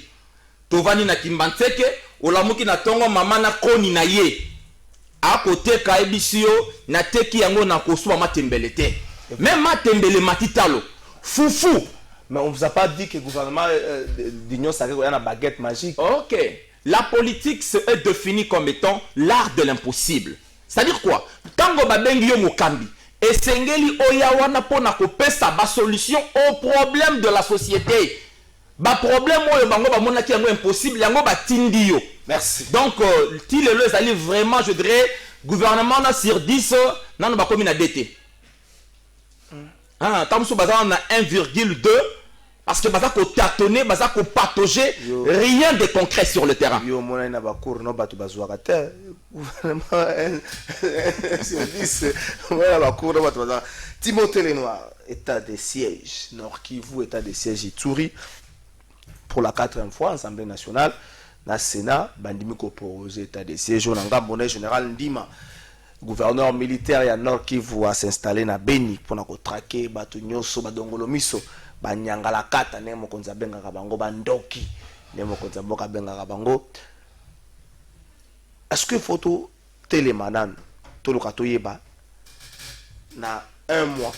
Tovandi na Kimbanseke, Olamuki na Tongo, Mama na Koni na Ye. À côté, Kaibisio, na Teki Yango na Kosu, Matembelete. Même Matembele Matitalo. Foufou. Mais on ne vous a pas dit que le gouvernement d'Union sacrée a une baguette magique. Ok. La politique est définie comme étant l'art de l'impossible. C'est-à-dire quoi? Tango babengi yo mokambi. Et sengeli oyawana pona kopesa ba solution au problème de la société. Ba problème oyo bango ba monaki yango impossible yango ba tindi yo. Merci. Donc ti lelo ezali vraiment je dirais gouvernement na sur 10 nano ba komi na DT. Ah, Tamsou Bazar on a 1,2 parce que Bazar ko tâtonner, Bazar ko patauger, rien de concret sur le terrain. Yo mona ina ba cour no batu bazwa kate. Gouvernement sur 10 voilà ba cour no batu bazwa. Timothée Lenoir, état de siège, Nord Kivu, état de siège Ituri pour la 4e fois Assemblée nationale, na Sénat, bandimi ko projet état de siège on nga bonnet général Ndima. Gouverneur militaire ya Nord Kivu a s'installer na Beni pour na ko traquer batu nyoso badongolo miso banyangala kata ne mokonza benga kabango bandoki ne mokonza boka benga kabango. Est-ce que photo télémanan to lo kato yeba na 1 mois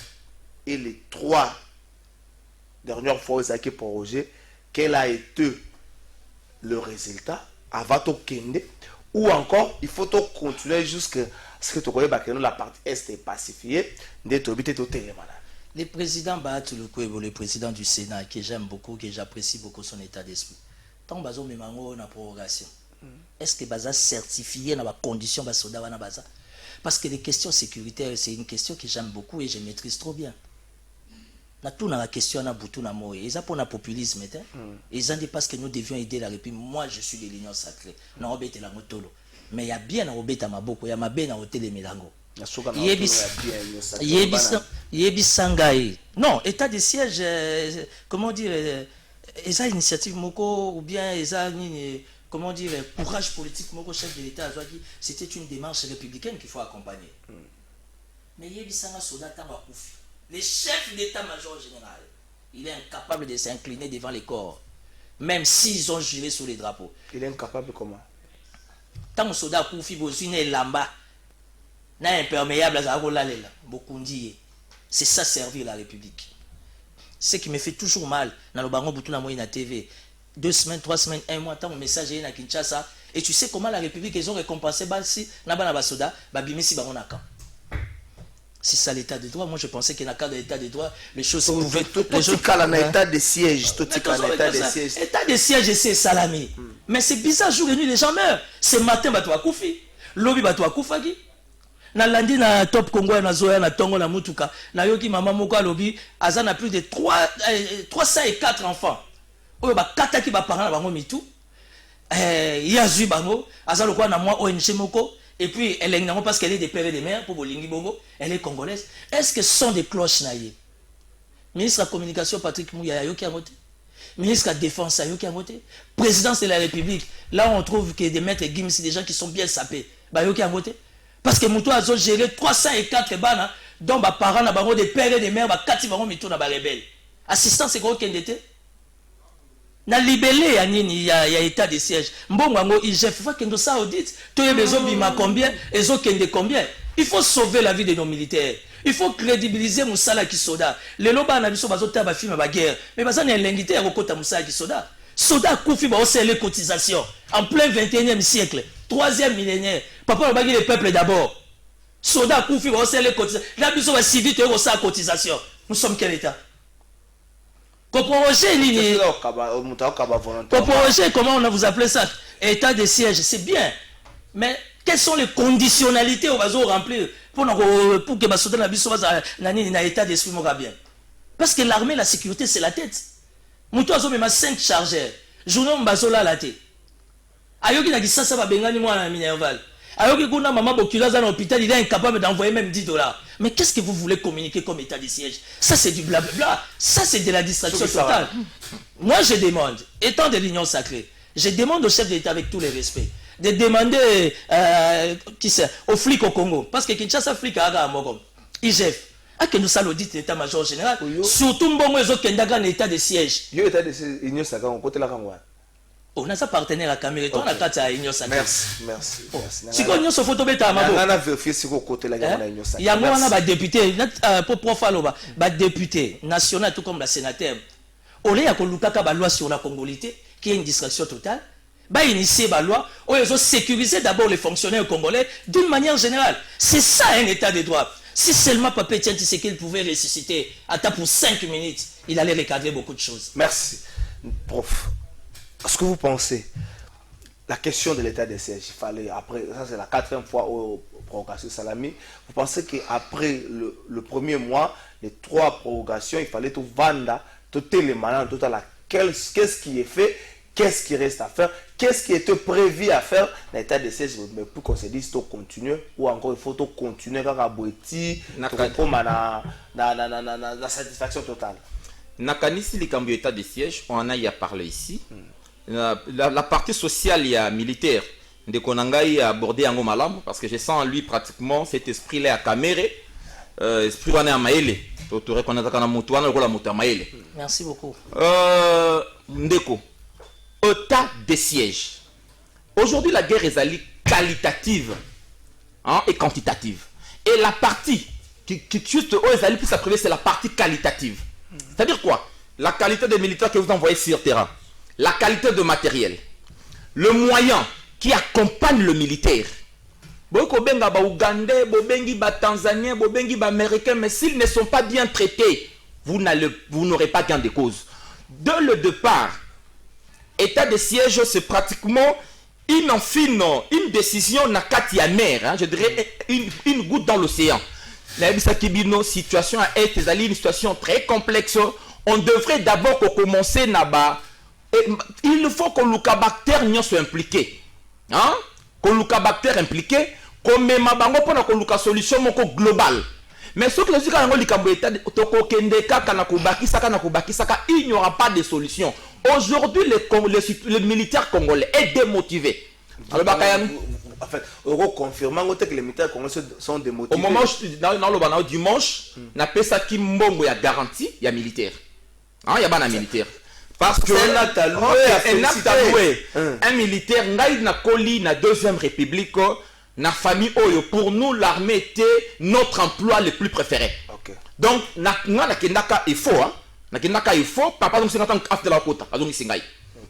et les 3 dernières fois qui projet quelle a été le résultat avant de kende, ou encore il faut continuer jusqu'à ce que tu connais que la partie est est pacifiée, d'être habité au téléman. Le président Bahatou Lukwebo, le président du Sénat, que j'aime beaucoup, que j'apprécie beaucoup son état d'esprit. Tant bazo memango na prorogation. Est-ce que baza certifié dans la condition ba soda wana baza? Parce que les questions sécuritaires, c'est une question que j'aime beaucoup et je maîtrise trop bien. Na tout dans la question na boutou na moye. Ils pour na populisme était. Ils ont dit parce que nous devions aider la République. Moi je suis de l'Union sacrée. Na obete la motolo. Mais il y a bien na obeta maboko, il y a mabe na hôtel Melango. Yebisangaï. Non, état de siège, comment dire, ils ont initiative moko ou bien ils ont comment dire, courage politique moko chef de l'État. C'était une démarche républicaine qu'il faut accompagner. Mais Yebisanga Soda Tamba Koufi, le chef d'état-major général, il est incapable de s'incliner devant les corps, même s'ils ont juré sur les drapeaux. Il est incapable comment? Tant que Soda Koufi Bozune Lamba. Na imperméable à Zarola Bokundi. C'est ça servir la République. Ce qui me fait toujours mal dans le baron Boutou na Moïna TV. 2 semaines, 3 semaines, 1 mois, tant mon message est à Kinshasa. Et tu sais comment la République, ils ont récompensé Balsi, Nabana Basoda, Babimisi Baronaka. C'est ça l'état de droit. Moi je pensais qu'il y a un cas d'état de droit, les choses pouvaient. Les gens calent en état de siège. Tout état de siège, c'est salami. Mais c'est bizarre, jour et nuit, les gens meurent. Ce matin, Batou Akoufi. Lobby Batou Akoufagi. Na landi na top Congo na zoya na tongo na mutuka na yoki mama moko alobi aza na plus de 304 enfants oyo ba kataki ba parents na bango mitu yazui bango aza lokwa na moi ONG moko et puis elle est nango parce qu'elle est des pères et des mères pour bolingi bongo elle est congolaise. Est-ce que ce sont des cloches na ye? Ministre de la communication Patrick Mouya yoki amote, ministre de la défense yoki amote, présidence de la République là on trouve que des maîtres Gims, des gens qui sont bien sapés ba yoki amote. Parce que Moutou a géré 304 bana, dont les parents ont des pères et des mères, qui ont mis tout dans les rebelles. Assistant, c'est quoi qu'il était? Na libellé, il y a état de siège. Mbongo, il faut que nous ça audite. Tu as besoin de combien? Et combien? Il faut sauver la vie de nos militaires. Il faut crédibiliser Moussala Kisoda. Les lobas n'a pas besoin de film à guerre. Mais besoin d'un linguitaire au côté Moussala Kisoda. Soda Koufi va aussi les cotisations. En plein 21e siècle. 3e millénaire. Papa a bagé le peuple d'abord. Soda Koufi va aussi les cotisations. La mission va civil te aussi cotisation. Nous sommes quel état? Coprojet, comment on a vous appelé ça? État de siège, c'est bien. Mais quelles sont les conditionnalités au vaso remplir pour que ma soda na biso na état d'esprit mora bien? Parce que l'armée, la sécurité, c'est la tête. Moutou azo même 5 chargeurs. Journée mbazola la tête. Ayoki na kisasa ba bengani mwana na Minerval. Ayoki kuna maman Bokula dans l'hôpital, il est incapable d'envoyer même 10 $. Mais qu'est-ce que vous voulez communiquer comme état de siège? Ça c'est du blablabla. Ça c'est de la distraction totale. Moi je demande, étant de l'Union sacrée, je demande au chef d'État avec tous les respects de demander aux flics au Congo. Parce que Kinshasa flic a Mogom. IGF. À que nous ça l'audit l'état-major général. Surtout bon moi Kendaga en état de siège. Yo état de l'Union sacrée on côté la Kangwa. On a ça partenaire à Cameroun, on a quatre à Union sacrée. Merci. Si on a ce photo bêta à Mabo. On a vérifié si côté la Union sacrée. Il y a moi on a ba député, pour profaloba, ba député national tout comme la sénateur. Olé ya ko lukaka ba loi sur la congolité qui est une distraction totale. Ba initier ba loi, on ils ont sécurisé d'abord les fonctionnaires congolais d'une manière générale. C'est ça un état de droit. Si seulement Papé Tienti c'est qu'il pouvait ressusciter à pour 5 minutes, il allait recadrer beaucoup de choses. Merci. Prof. Est-ce que vous pensez la question de l'état de siège, il fallait après, ça c'est la 4e fois au prorogation Salami, vous pensez qu'après le premier mois, les 3 prorogations, il fallait tout vendre, tout les malins, tout à la qu'est-ce qui est fait, qu'est-ce qui reste à faire, qu'est-ce qui était prévu à faire dans l'état de siège, mais pour qu'on se dise tout continuer ou encore il faut tout continuer quand Aboueti, comme la satisfaction totale. Nakanisi likambo état de siège, on en a parlé ici. La partie sociale et militaire de Konangai a abordé Yango Malam parce que je sens en lui pratiquement cet esprit-là à Kamere, esprit à Maele. Merci beaucoup. Ndeko, état de siège. Aujourd'hui, la guerre est qualitative et quantitative. Et la partie qui juste plus appréciée, c'est la partie qualitative. C'est-à-dire quoi? La qualité des militaires que vous envoyez sur terrain. La qualité de matériel, le moyen qui accompagne le militaire. Bobenga ba Ougandais, bobengi ba Tanzaniens, bobengi ba Américains, mais s'ils ne sont pas bien traités, vous n'aurez pas gain de cause. Dès le départ, état de siège, c'est pratiquement une décision na kati ya mer, hein, je dirais une goutte dans l'océan. La situation à être une situation très complexe. On devrait d'abord commencer là-bas. Il faut que le caractère soit impliqué. Hein? Que le caractère impliqué, comme même bango pour la solution globale. Mais ce que il n'y aura pas de solution. Aujourd'hui, les militaires congolais est démotivé. En fait, confirmant que les militaires congolais sont démotivés. Au moment où on dimanche, on appelle ça qui mbongo ya garantie, il y a militaire. Il y a pas militaire. Parce que un militaire, na koli na deuxième république, na famille oyo, pour nous l'armée était notre emploi le plus préféré. Okay. Donc na kendaka il faut hein. Na kendaka il faut papa donc 50 ans after la kota, azongi singai.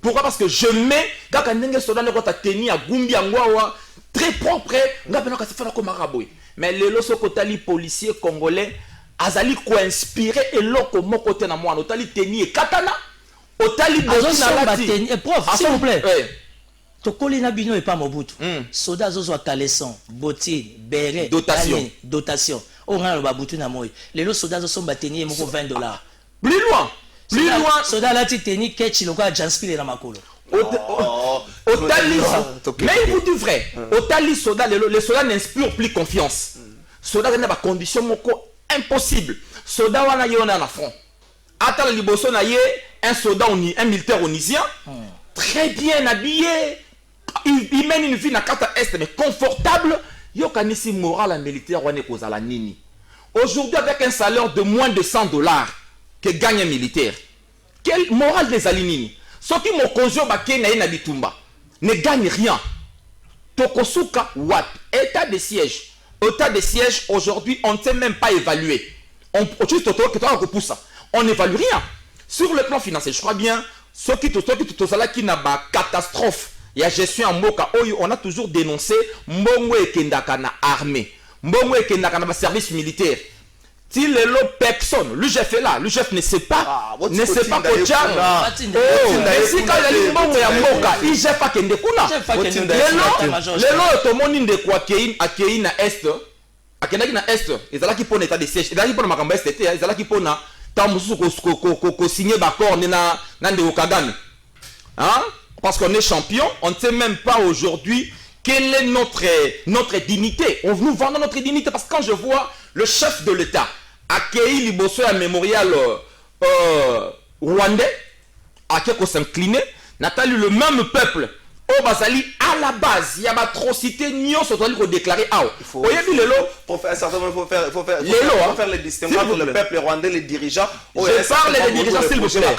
Pourquoi? Parce que je mets kaka ndenge soda ne kota teni ya gumbi ngwawa très propre, ngapena ka sefana ko maraboy. Mais les loso kotali policiers congolais azali ko inspirer eloko moko te na mwana otali teni e katana otali botini prof s'il vous plaît. Tokoli na bino et pas Mobutu. Soda zozo kaleson, botine, beret, dotation. On a le babutu na moy. Les lots soda zozo bateni moko $20. Plus loin. Soda la teni ketchi lokwa janspile na makolo. Otali, mais il vous dit vrai. Otali soda, les sodas n'inspirent plus confiance. Soda n'a pas condition moko impossible. Soda wana yona na front. Attends liboso na ye un soldat un militaire onisien très bien habillé. Il mène une vie na kata est mais confortable. Yo kanisi moral militaire wana kozala nini. Aujourd'hui avec un salaire de moins de $100 que gagne un militaire. Quel moral des alinini? Ce qui mo konjo baké na bitumba ne gagne rien. Tokosuka wat état de siège. État de siège aujourd'hui on ne sait même pas évaluer. On n'évalue rien. Sur le plan financier, je crois bien, ce qui n'a pas catastrophe, il y a gestion en Moka, on a toujours dénoncé Mbongo et Kendaka na armée, Mbongo et Kendaka na service militaire. Si le lot personne, le chef est là, le chef ne sait pas, ne sait pas quoi dire. Mais si quand il y a Mbongo et Moka, il ne sait pas qu'il y a le lot, tout le monde est quoi qui na est, akendaki na est, ezala ki pona état de siège, ezala ki pona makambo est, ezala ki pona tamusu ko signer d'accord na ndeko Kagame. Hein? Parce qu'on est champion, on ne sait même pas aujourd'hui quelle est notre dignité. On nous vend notre dignité parce que quand je vois le chef de l'État accueillir liboso à mémorial rwandais, à qui s'incliner, Nathalie le même peuple. Au Basali, à la base, il y a une atrocité, il faut déclarer. Pour faire certainement, il faut faire les distinctions entre le peuple rwandais, les dirigeants. Je parle des dirigeants, s'il vous plaît.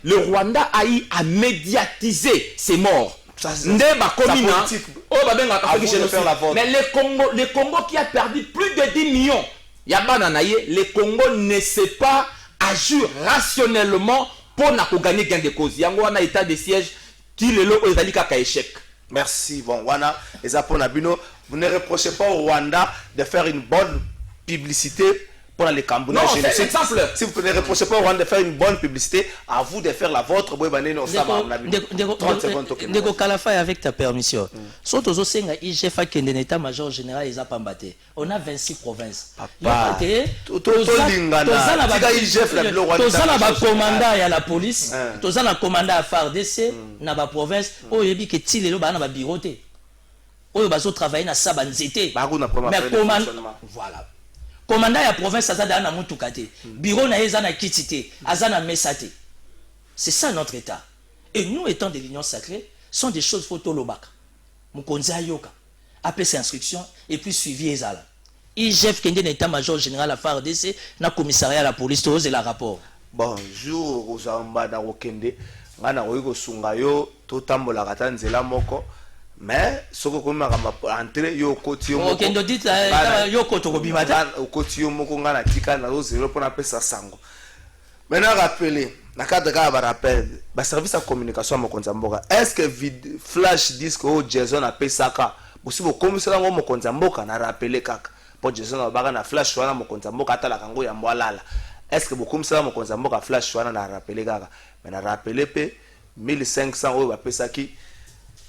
Le Rwanda a médiatisé ses morts. Mais le Congo qui a perdu plus de 10 millions, le Congo ne sait pas agir rationnellement pour gagner gain de cause. Il y a un état de siège qui le lot est échec. Merci. Bon, Wana, vous ne reprochez pas au Rwanda de faire une bonne publicité pour les Cambodgiens. Non, c'est exemple. Si vous ne reprochez pas au Rwanda de faire une bonne publicité, à vous de faire la vôtre. 30 secondes. Ndeko Kalafa, avec ta permission. Surtout au Senga, IGF a un état-major général, ils ont pas battu. On a 26 provinces. Papa. Commandant à la police, tous un commandant à FARDC, na ba province, oh yebi que ti lelo ba na ba biroté. Oh bazo travailler na sabanzité. Mais voilà. Commandant à province azada na mutukate. Bureau na ezana kitité, azana mesate. C'est ça notre état. Et nous étant de l'union sacrée, sont des choses photolobak. Mukonzi ayoka. Après ces instructions et puis suivi ezala. IGF qui est l'état-major général à FARDC, na commissariat à la police, tous et la rapport. Bonjour aux ambassadeurs au Kende. Ngana oiko sungayo totambola katanzela moko. Mais ce que comme entrer yo kotio moko. Okendo dit yo koto ko bimata. Kotio moko ngana tika na 0 pour appeler ça sango. Maintenant rappelez na cadre ka ba rappel ba service de communication mokonzi mboka est-ce que flash disque o Jason a pesaka aussi bo komisela ngo mokonzi mboka na rappeler kaka po Jason ba baka na flash wana mokonzi mboka atala kango ya mbwalala est-ce que bo komisela mokonzi mboka flash wana na rappeler kaka mais na rappeler pe 1500 oyo ba pesaki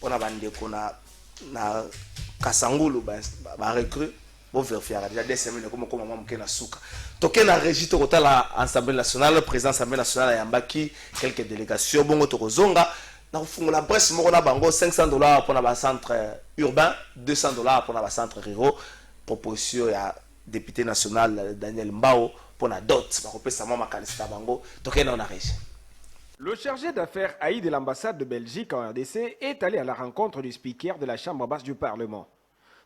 pona bandeko na Kasangulu ba recrue pour vérifier déjà des semaines comme maman mukena suka toke na régie to kotala Assemblée nationale président Assemblée nationale yambaki quelques délégations bongo to kozonga na kufungola presse moko na bango $500 pour na centre urbain $200 pour na centre rural proposition ya député national Daniel Mbao pour na dot ba kopesa mama makanisa bango toke na régie. Le chargé d'affaires AI de l'ambassade de Belgique en RDC est allé à la rencontre du speaker de la Chambre basse du Parlement.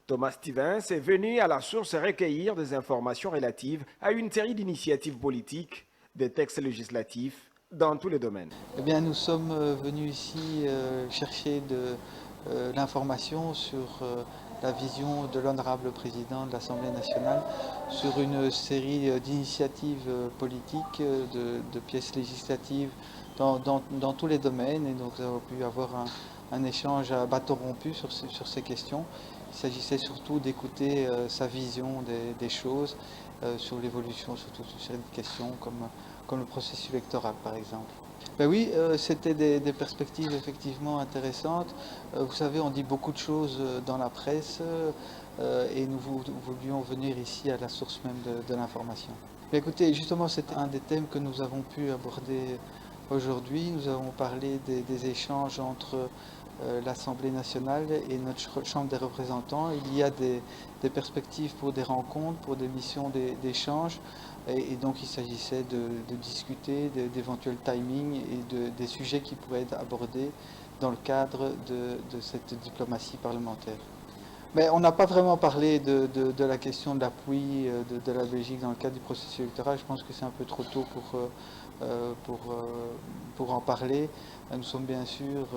Thomas Stevens est venu à la source recueillir des informations relatives à une série d'initiatives politiques, des textes législatifs dans tous les domaines. Eh bien, nous sommes venus ici chercher de l'information sur la vision de l'honorable président de l'Assemblée nationale sur une série d'initiatives politiques, de pièces législatives dans tous les domaines. Et donc, nous avons pu avoir un échange à bâton rompu sur ces questions. Il s'agissait surtout d'écouter sa vision des choses sur l'évolution, surtout sur certaines questions comme le processus électoral par exemple. Ben oui, c'était des perspectives effectivement intéressantes. Vous savez, on dit beaucoup de choses dans la presse et nous voulions venir ici à la source même de l'information. Écoutez, justement, c'était un des thèmes que nous avons pu aborder aujourd'hui. Nous avons parlé des échanges entre l'Assemblée nationale et notre Chambre des représentants. Il y a des perspectives pour des rencontres, pour des missions d'échange. Et donc il s'agissait de discuter d'éventuels timings et des sujets qui pourraient être abordés dans le cadre de cette diplomatie parlementaire. Mais on n'a pas vraiment parlé de la question de l'appui de la Belgique dans le cadre du processus électoral. Je pense que c'est un peu trop tôt pour en parler. Nous sommes bien sûr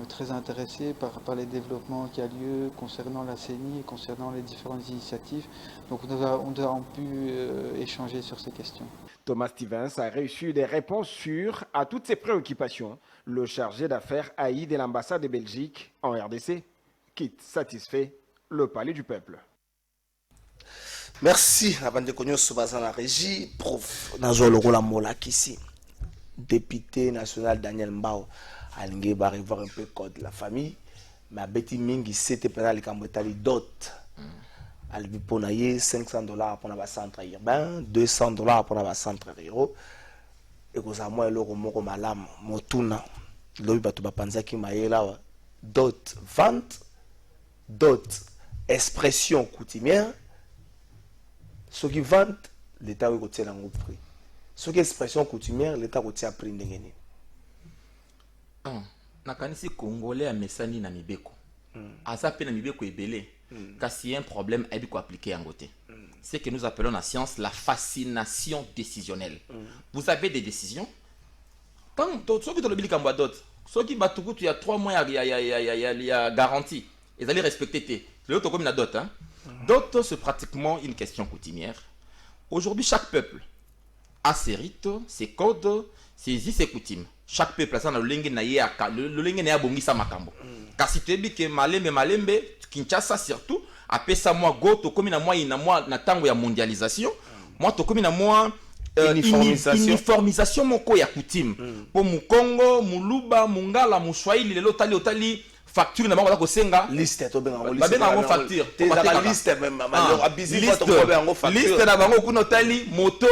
très intéressés par les développements qui ont lieu concernant la CENI et concernant les différentes initiatives. Donc nous avons pu échanger sur ces questions. Thomas Stevens a reçu des réponses sûres à toutes ses préoccupations. Le chargé d'affaires AI de l'ambassade de Belgique en RDC quitte satisfait le palais du peuple. Merci à bande konyoso baza na régie prof nazo lokola molakisi député national Daniel Mbao alingi ba revoir un peu code de la famille mais beti mingi c'était pendant les kambotali dot albi pona ye $500 pour na centre urbain $200 pour na centre rural et ko za moi eloko moko malamu motuna lobi bato bapanzaki mayela dot vente dot expression coutumière. Ce qui vente, l'État va retirer un prix. Ce qui est expression coutumière, l'État retient un prix ndengeni. Nakanisi congolais a mesani na mibeko. Asa pe na mibeko ebele. Kasi un problème a bien appliquer en côté. C'est que nous appelons en science la fascination décisionnelle. Vous avez des décisions. Quand ceux qui te le billet en bois d'autres, ceux qui battent il y a 3 mois il y a garantie. Ils allaient respecter l'autre comme une dot hein. Dot, c'est pratiquement une question coutumière. Aujourd'hui, chaque peuple a ses rites, ses codes, ses coutumes. Chaque peuple a le lingue na bongisa makambo. Kasi tebi ke malembe Kinshasa surtout apesa moi goto comme na moi na tango ya mondialisation. Moi to comme na moi uniformisation moko ya coutume. Po Mukongo, Muluba, Mungala, Muswahili lelo otali facture na bango la kosenga liste to benga facture liste même liste na bango kuna otali moto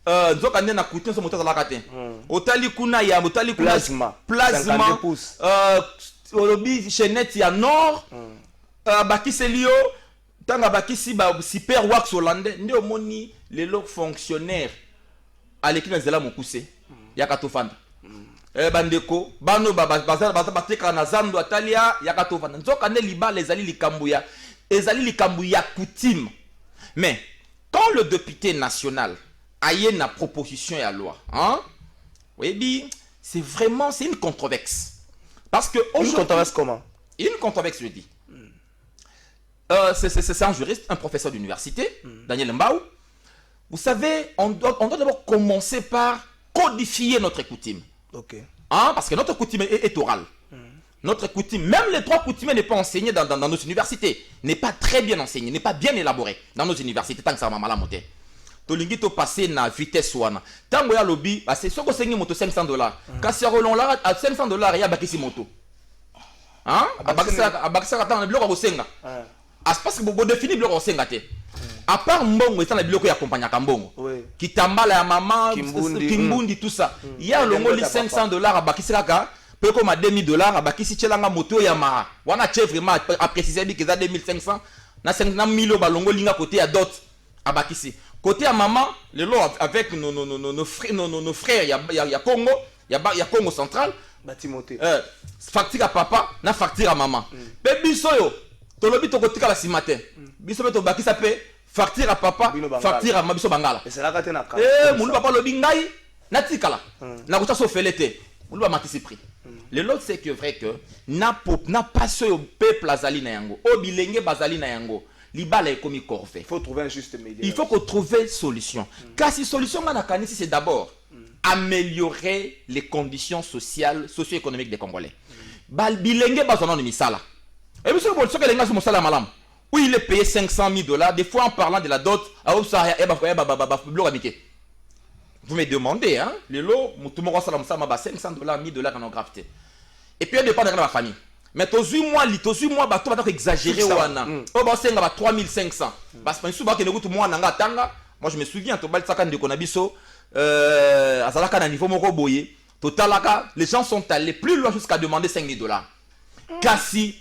nzoka nde na couture so moto azalaka te otali kuna ya otali kuna plasma olobi chaînette ya nord bakiselio tanga bakisi ba super wax hollandais nde omoni lelo fonctionnaire aleki na zela mokuse ya katofanda bandeko bano bateka na zando atalia yakatovana nzoka ne libala ezali likambu ya coutume. Mais quand le député national a une proposition à loi hein oui c'est une controverse parce que une controverse comment une controverse je dis c'est un juriste, un professeur d'université Daniel Mbao. Vous savez on doit d'abord commencer par codifier notre coutume. Ok. Hein? Parce que notre coutume est orale. Notre coutume, même les 3 coutumes n'est pas enseigné dans nos universités, n'est pas très bien enseigné, n'est pas bien élaboré dans nos universités, tant que ça va mal monter. Tolingi to passer na vitesse wana. Tango ya lobby, c'est ce que c'est moto $500. Quand c'est relon là à $500, il y a bakisi moto. Hein? Abakisa attend le bloc au senga. Parce que vous définissez le bloc au senga te. À part mbongo, c'est le bloc qui accompagne Kambongo. Kitambala ya maman, Kimbundi tout ça. Il y a le mot $500 à bakisa ka. Peu comme à $2000, à bakisi chelanga moto Yamaha. Wana che vraiment à préciser que ça 2500, na 5000 balongo linga côté à d'autres à bakisi. Côté à maman, le lot avec nos frères, il y a Congo, il y a Congo central. Facture à papa, na facture à maman. Pe biso yo, to lobi to kotika la si matin. Biso to bakisa pe facture à papa, facture à mabiso bangala. Et c'est là que tu n'as pas. Moulu papa lobi ngai na tikala. Na kocha so felete. Moulu ba matisi prix. Le lot c'est que vrai que na pas ce peuple azali na yango. O bilenge bazali na yango. Libala est comme corvée. Il faut trouver un juste milieu. Il faut qu'on trouve une solution. Car si solution manakani c'est d'abord améliorer les conditions sociales, socio-économiques des Congolais. Bal bilenge bazonon de misala. Et monsieur le que les sont salaire malam. Où il est payé $500,000 des fois en parlant de la dot à vous me demandez, hein, le lot, tout le monde $500, $1,000 en gravité. Et puis, il dépend de la famille. Mais tu as 8 mois, tu vas exagérer. Tu as 3500. Parce que moi, je me souviens, les gens sont allés plus loin jusqu'à demander $5,000. Kasi,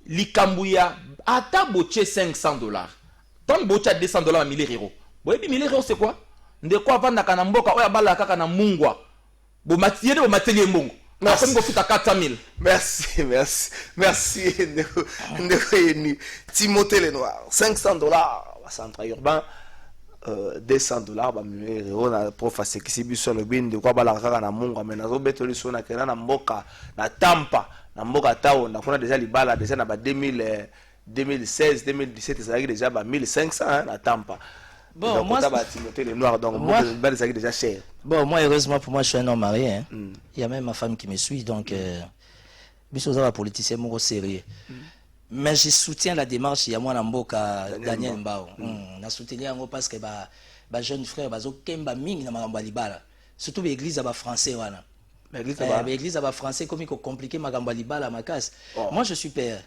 Likambuya, ata boche $500. Ton boche à $200 €. Vous voyez, €1,000 c'est quoi? De quoi vendre na mboka oya bala kaka na mungwa bo matiyede bo mateli mbongo na comme go futa 400,000. Merci ndeko yeni Timothée Lenoir $500 au centre urbain $200 ba mimero na prof asekisi biso le bin de quoi bala kaka na mungwa mais nazo betoli so na kena na mboka na Tampa na mboka tao na kuna déjà libala déjà na ba 2016 2017 ça déjà ba 1500 hein, na Tampa. Bon, moi, déjà cher. Bon, moi, heureusement pour moi, je suis un homme marié. Hein. Il y a même ma femme qui me suit, donc, je politicien sérieux. Mais je soutiens la démarche, il y a moi, Namboka, Daniel Mbao. Je soutiens parce que les jeunes frères, ils ont surtout l'église français. L'église français, comme il faut compliquer la macasse. Moi, je suis père.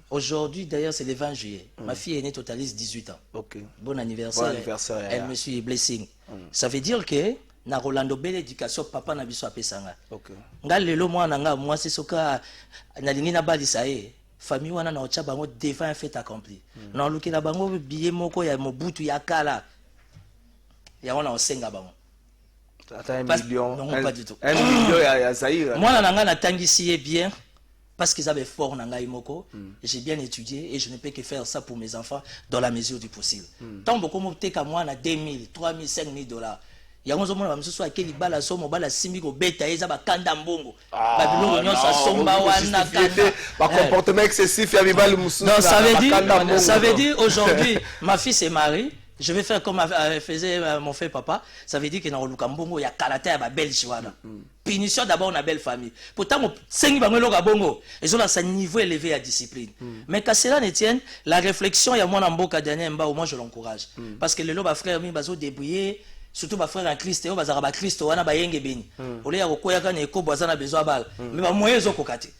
Aujourd'hui, d'ailleurs, c'est le 20 juillet. Ma fille est née totaliste 18 ans. Bon anniversaire. Elle me suit blessing. Ça veut dire que na Rolando belle éducation papa na biso apesanga. Ngalelo moi c'est ce que na lingi na balisa famille wana na ocha bango devant un fait accompli. Na luki na bango billet moko ya mobutu ya kala. Ya wana osenga bango. $1 million. Non, pas du tout. $1 million à Zaïre. Moi, je tangisi bien parce qu'ils avaient fort dans Moko. J'ai bien étudié et je ne peux que faire ça pour mes enfants dans la mesure du possible. Tant beaucoup de moi, on a $2,000, $3,000, $5,000. Il y a un moment où je suis bala somo bala simbi ko beta eza ba kanda mbongo babilo nyo sa somba wana kanda ba comportement excessif ya bibali musu. Non, ça veut dire aujourd'hui ma fille s'est mariée. Je vais faire comme faisait mon frère papa. Ça veut dire que dans le Kambongo, il y a Kalata, il y a belle chiwana. Punition d'abord, on a belle famille. Pourtant, ils ont un niveau élevé à discipline. Mais qu'à cela ne tienne, la réflexion, il y a moi, Namboka, Daniel Mba, moi je l'encourage. Parce que les loba frères, ils sont débrouillés. Surtout ma frère en Christ, ils sont Christ, ils sont bayenge beni. Au lieu de quoi il y a ko bazana besoin bal. Mais ma moyen zo kokati.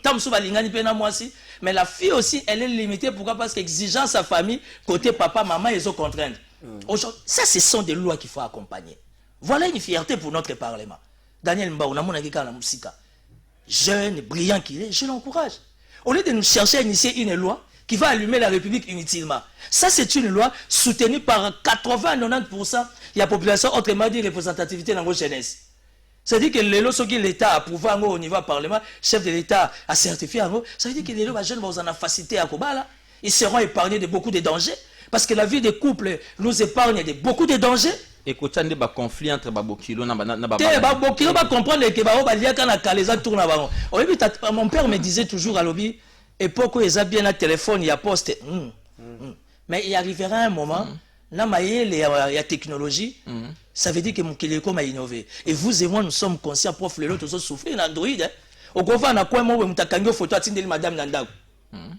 Tam souba lingani pena moi aussi. Mais la fille aussi, elle est limitée. Pourquoi? Parce qu'exigence sa famille, côté papa, maman, ils ont contraintes. Aujourd'hui, ça, ce sont des lois qu'il faut accompagner. Voilà une fierté pour notre Parlement. Daniel Mba, on a mon agika la musique. Jeune, brillant qu'il est, je l'encourage. Au lieu de nous chercher à initier une loi qui va allumer la République inutilement. Ça, c'est une loi soutenue par 80-90% de la population, autrement dit, représentativité dans la jeunesse. C'est-à-dire que les lois sont que l'État a approuvé au niveau du Parlement, chef de l'État a certifié en gros. Ça veut dire que les jeunes vont en facilité à Kobala. Ils seront épargnés de beaucoup de dangers. Parce que la vie des couples nous épargne de beaucoup de dangers. Et quand il y a un conflit entre Babokilo et Babokilo, va comprendre que mon père me disait toujours à l'objet, époque où ils avaient bien un téléphone, il y a poste. Mais il arrivera un moment, na mayele ya technologie, ça veut dire que mon Kileko m'a innové. Et vous et moi, nous sommes conscients, prof, les autres souffrir d'Android. Au contraire, on a quoi, moi, on t'a kangé photo, atteindre madame Nandao.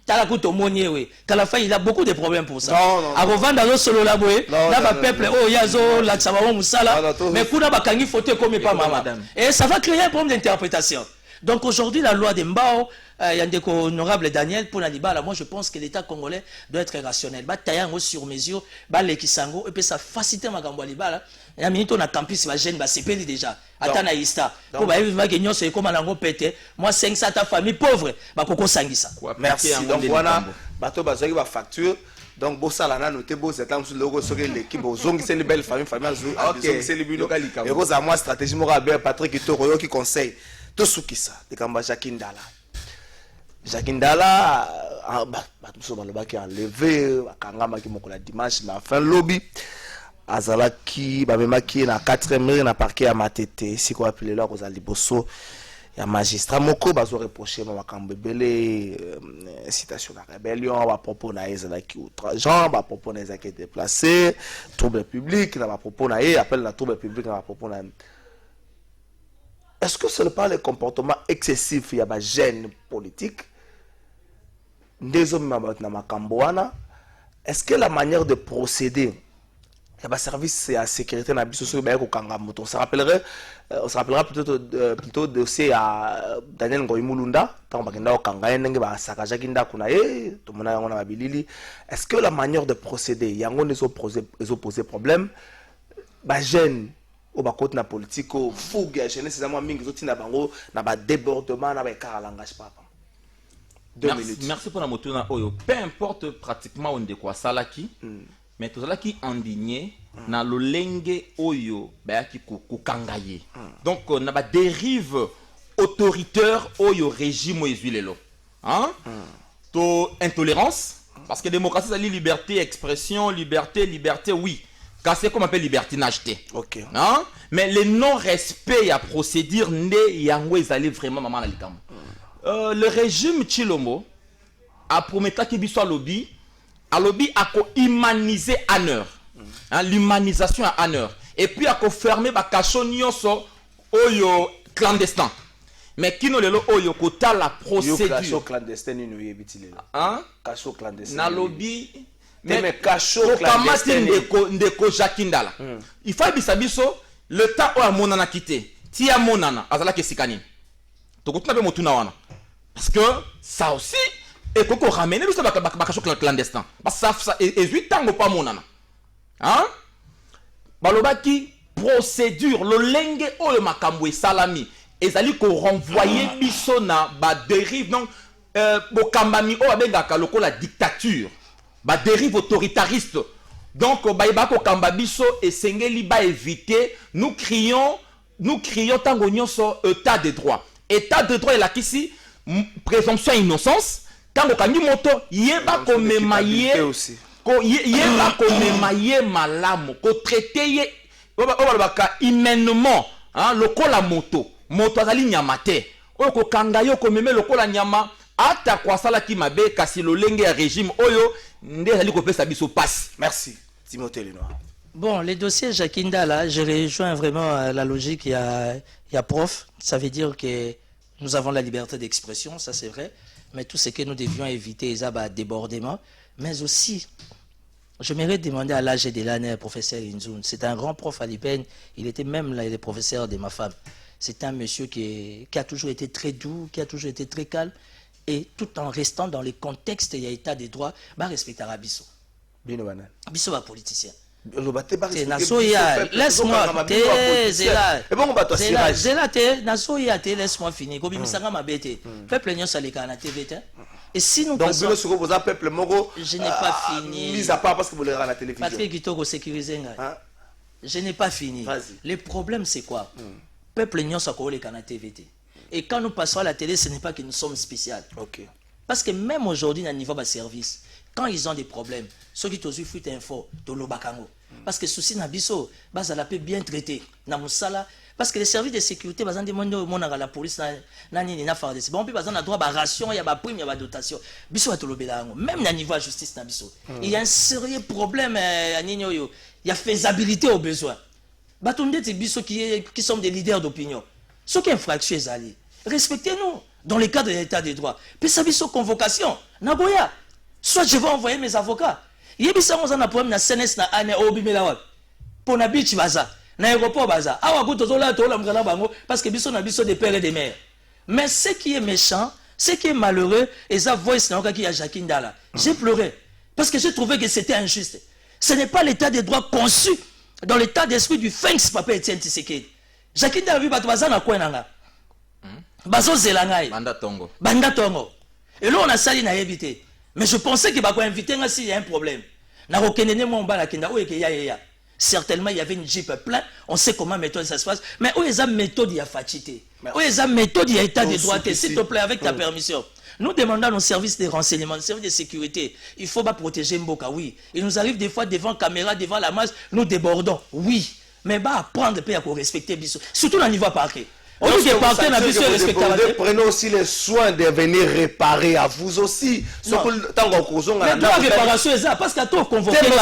T'as la coute au monier, oui. Qu'à la fin, il a beaucoup de problèmes pour ça. Non. À revendre dans le solo là, oui. Là, va peuple, oh, yazo, la tsabawa moussala. Mais pour n'a pas kangé photo comme pas maman. Et ça va créer un problème d'interprétation. Donc aujourd'hui, la loi de Mbao, il y a un honorable Daniel pour Nalibala. Moi, je pense que l'État congolais doit être rationnel. Bah, taillant sur mesure, bah, les Kisango, et puis ça facilite ma gamboalibala. Il y a un minute, on a campus, ma gêne, bah, c'est péli déjà. Attends, naïsta. Pour bah, il va gagner, c'est comme un ango pété. Moi, 500 ta famille pauvre, bah, Koko Sangisa. Merci. Donc voilà, bateau, bah, vous avez facture. Donc, bossa la noté beau c'est sur le logo sur l'équipe aux zong c'est une belle famille OK c'est le but et vous à moi stratégie moi Patrick Toroyo qui conseille tout ce qui ça de Kamba Jakindala tout ce baloba qui a enlevé akangama qui mokola dimanche na fin lobby azalaki ba memaki na 4e na parquet à Matete si ko appeler là kozali bosso ya magistrat moko bazo reprocher makambo belé citation de rébellion à propos na ezalaki outrageant à propos na ezaki déplacé trouble public na propos na appel la trouble public na propos na. Est-ce que ce n'est pas le comportement excessif il y a ba gêne politique ndezo na makambo wana? Est-ce que la manière de procéder il y a un service à sécurité na biso so ba ko kanga moto on se rappellera plutôt dossier à Daniel Ngoimulunda tant bakenda ko kanga ndenge ba sakaja kinda kuna to mona yango na babilili. Est-ce que la manière de procéder yango nezo poser problème ba gêne au bas côté na politique au fougue à jeunesse c'est moi mingi zotina bango na ba débordement na ba écart à langage papa. 2 minutes. Merci pour la moto na oyo. Peu importe pratiquement on de quoi salaki. Mais tout ça qui indigné na lolenge oyo ba ki kukangaye. Donc on a ba dérive autoritaire oyo régime oizulelo. Hein? To intolérance parce que démocratie c'est liberté expression, liberté oui. Car c'est comme on appelle libertinage. OK. Hein? Mais le non-respect à procédure né yango ezali vraiment maman na likambo. Le régime Chilomo a promis qu'il biso lobby a humaniser en heure. Hein, l'humanisation à heure. Et puis a fermer ba cachonio so oyo clandestin. Mais qui no lelo oyo kota la procédure. Cacho clandestin ni no yebitile. Hein? Cacho clandestin. Na lobby mais cacho clandestin ndeko Jakindala. Il faut bisabiso le temps o amonana quitté. Ti amonana azala kesikani. To kotuna be motuna wana. Parce que ça aussi et qu'on ramène biso ba cacho clandestin. Parce que ça et 8 ans pas monana. Hein? Balobaki procédure le lenge o le makambo salami ezali ko renvoyer biso na ba dérive donc bokambami o abengaka lokola dictature ba dérive autoritariste donc ba ko kamba biso et sengeli ba éviter nous crions tango nyonso état de droit et la kisi présomption innocence tango kangi moto yeba ko memaye aussi ko yeba ko memaye malamu ko traiter ye ba humainement hein lokola moto azali nyama te oyo ko kanga yo ko meme lokola nyama ata kwa sala ki mabe kasi lolenge ya régime oyo nde azali ko pesa biso passe. Merci Timothée Lenoir. Bon, les dossiers Jakinda là, je rejoins vraiment la logique, il y a prof, ça veut dire que nous avons la liberté d'expression, ça c'est vrai, mais tout ce que nous devions éviter, c'est un débordement, mais aussi, je m'aimerais demander à l'âge de l'année, professeur Inzoun, c'est un grand prof à l'IPN, il était même là, le professeur de ma femme, c'est un monsieur qui a toujours été très doux, qui a toujours été très calme, et tout en restant dans les contextes, il y a état des droits, bah respecter Abisso. Abisso va politicien. Laisse-moi laisse-moi finir. Peuple et si nous passons... Je n'ai pas fini. Mis à part parce que vous l'avez à la télévision. Patrick Kitoko sécurisé. Je n'ai pas fini. Le problème c'est quoi? Peuple n'y a pas la TVT. Et quand nous passons à la télé, ce n'est pas que nous sommes spéciaux. Okay. Parce que même aujourd'hui, à niveau de service, quand ils ont des problèmes, ceux qui t'ont fait info, de l'obakango. Parce que souci nabiso, basa la peut bien traiter. Na musala, parce que les services de sécurité, basa demande au la police na nini na farde. Bon, puis basa na droit à ration, il y a ba prime, il y a ba dotation. Biso a tolobelango. Même na niveau de justice nabiso, il y a un sérieux problème à nini yo. Il y a faisabilité aux besoins. Batonde ti biso qui sont des leaders d'opinion. Ceux qui infraction les alliés, respectez-nous dans le cadre de l'état des droits. Puis ça biso convocation. Naboya. Soit je vais envoyer mes avocats. Yebisa on a problème na CNS na ane obimela wa. Pour na beach baza, na aéroport baza. Awa kuto zola to la mgala bango parce que biso na biso des pères et des mères. Mais ce qui est méchant, ce qui est malheureux, et ça voice na qui a Jacqueline Dala. J'ai pleuré parce que j'ai trouvé que c'était injuste. Ce n'est pas l'état des droits conçu dans l'état d'esprit du Fengs papa Etienne Tshisekedi. Jacqueline Dala vi bato baza na kwa nanga. Bazo zelangai. Banda tongo. Banda tongo. Et là on a sali na yebité. Mais je pensais qu'il va inviter s'il y a un problème. Certainement, il y avait une jeep plein. On sait comment méthode ça se passe. Mais où est la méthode il y a fatigué? Où est la méthode il y a état de droit? S'il te plaît, avec ta permission. Nous demandons nos services de renseignement, nos services de sécurité. Il faut pas protéger Mboka, oui. Il nous arrive des fois devant la caméra, devant la masse, nous débordons, oui. Mais bah apprendre à respecter Bissot. Surtout dans le niveau parquet. Prenez aussi les soins de venir réparer à vous aussi. Mais toi, réparation est ça, parce qu'à toi, convoquer est-ce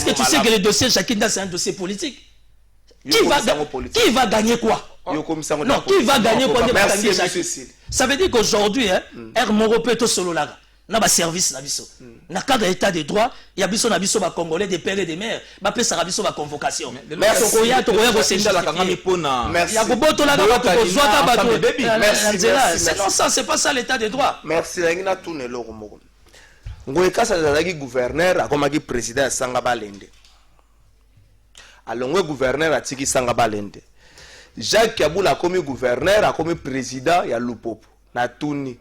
que tu sais que le dossier Jacquinda, c'est un dossier politique? Qui va gagner quoi? Non, qui va gagner quoi? Ça veut dire qu'aujourd'hui, Moro peut être solo là. Na ba service na biso na cadre état de droit ya biso na biso ba congolais des pères et des mères ba pesa biso ba convocation merci non ça c'est pas ça l'état de droit. Merci ngina tourner loko moko ngoyeka sa zalaki gouverneur akomaki président Sanga Balende alongwe gouverneur atiki Sanga Balende Jacques Kabula akomi gouverneur akomi président ya Lupopo na tuni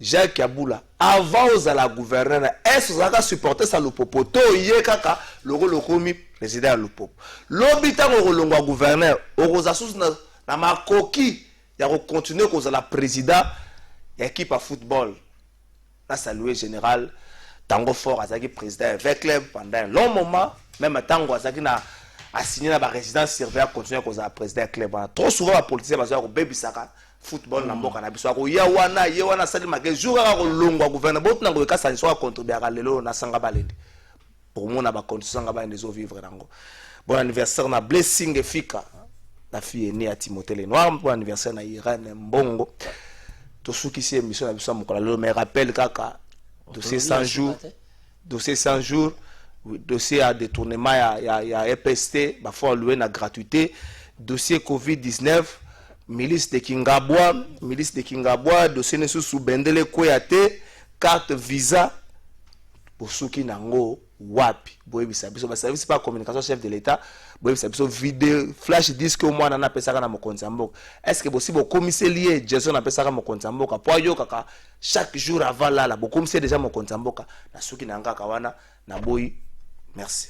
Jacques Kabula avant aux à la gouverneur est-ce que ça supporter ça le popo to yé kaka le komi président le popo l'obita ko longwa gouverneur okoza sous na makoki ya ko continuer ko za la président équipe à football na saluer général tango fort azaki président avec club pendant un long moment même tango azaki na a signé na ba résidence surveillant continuer ko za président club trop souvent la politique bazo ko bebisaka football na mboka na biso ko ya wana sali make jour ko longwa gouverneur bot na ko kasa so contribuer à lelo na Sanga Balende pour moi na ba condition Sanga Balende zo vivre nango bon anniversaire na Blessing Fika la fille née à Timothée Lenoir bon anniversaire na Irène Mbongo to suki si émission na biso mokola lelo mais rappelle kaka dossier 100 jours dossier à détournement ya EPST ba faut louer na gratuité dossier Covid-19 milice de Kingabwa, dossier nesu sous Bendele Koyate, carte visa pour souki nango wapi. Boyebisa biso ba service pas communication chef de l'état, boyebisa biso vidéo flash disque au moins na pesaka na mokonzi mboka. Est-ce que possible commissaire lié Jason na pesaka mokonzi mboka po yo kaka chaque jour avant là bo commissaire déjà mokonzi mboka na souki nanga kawana na boyi. Merci.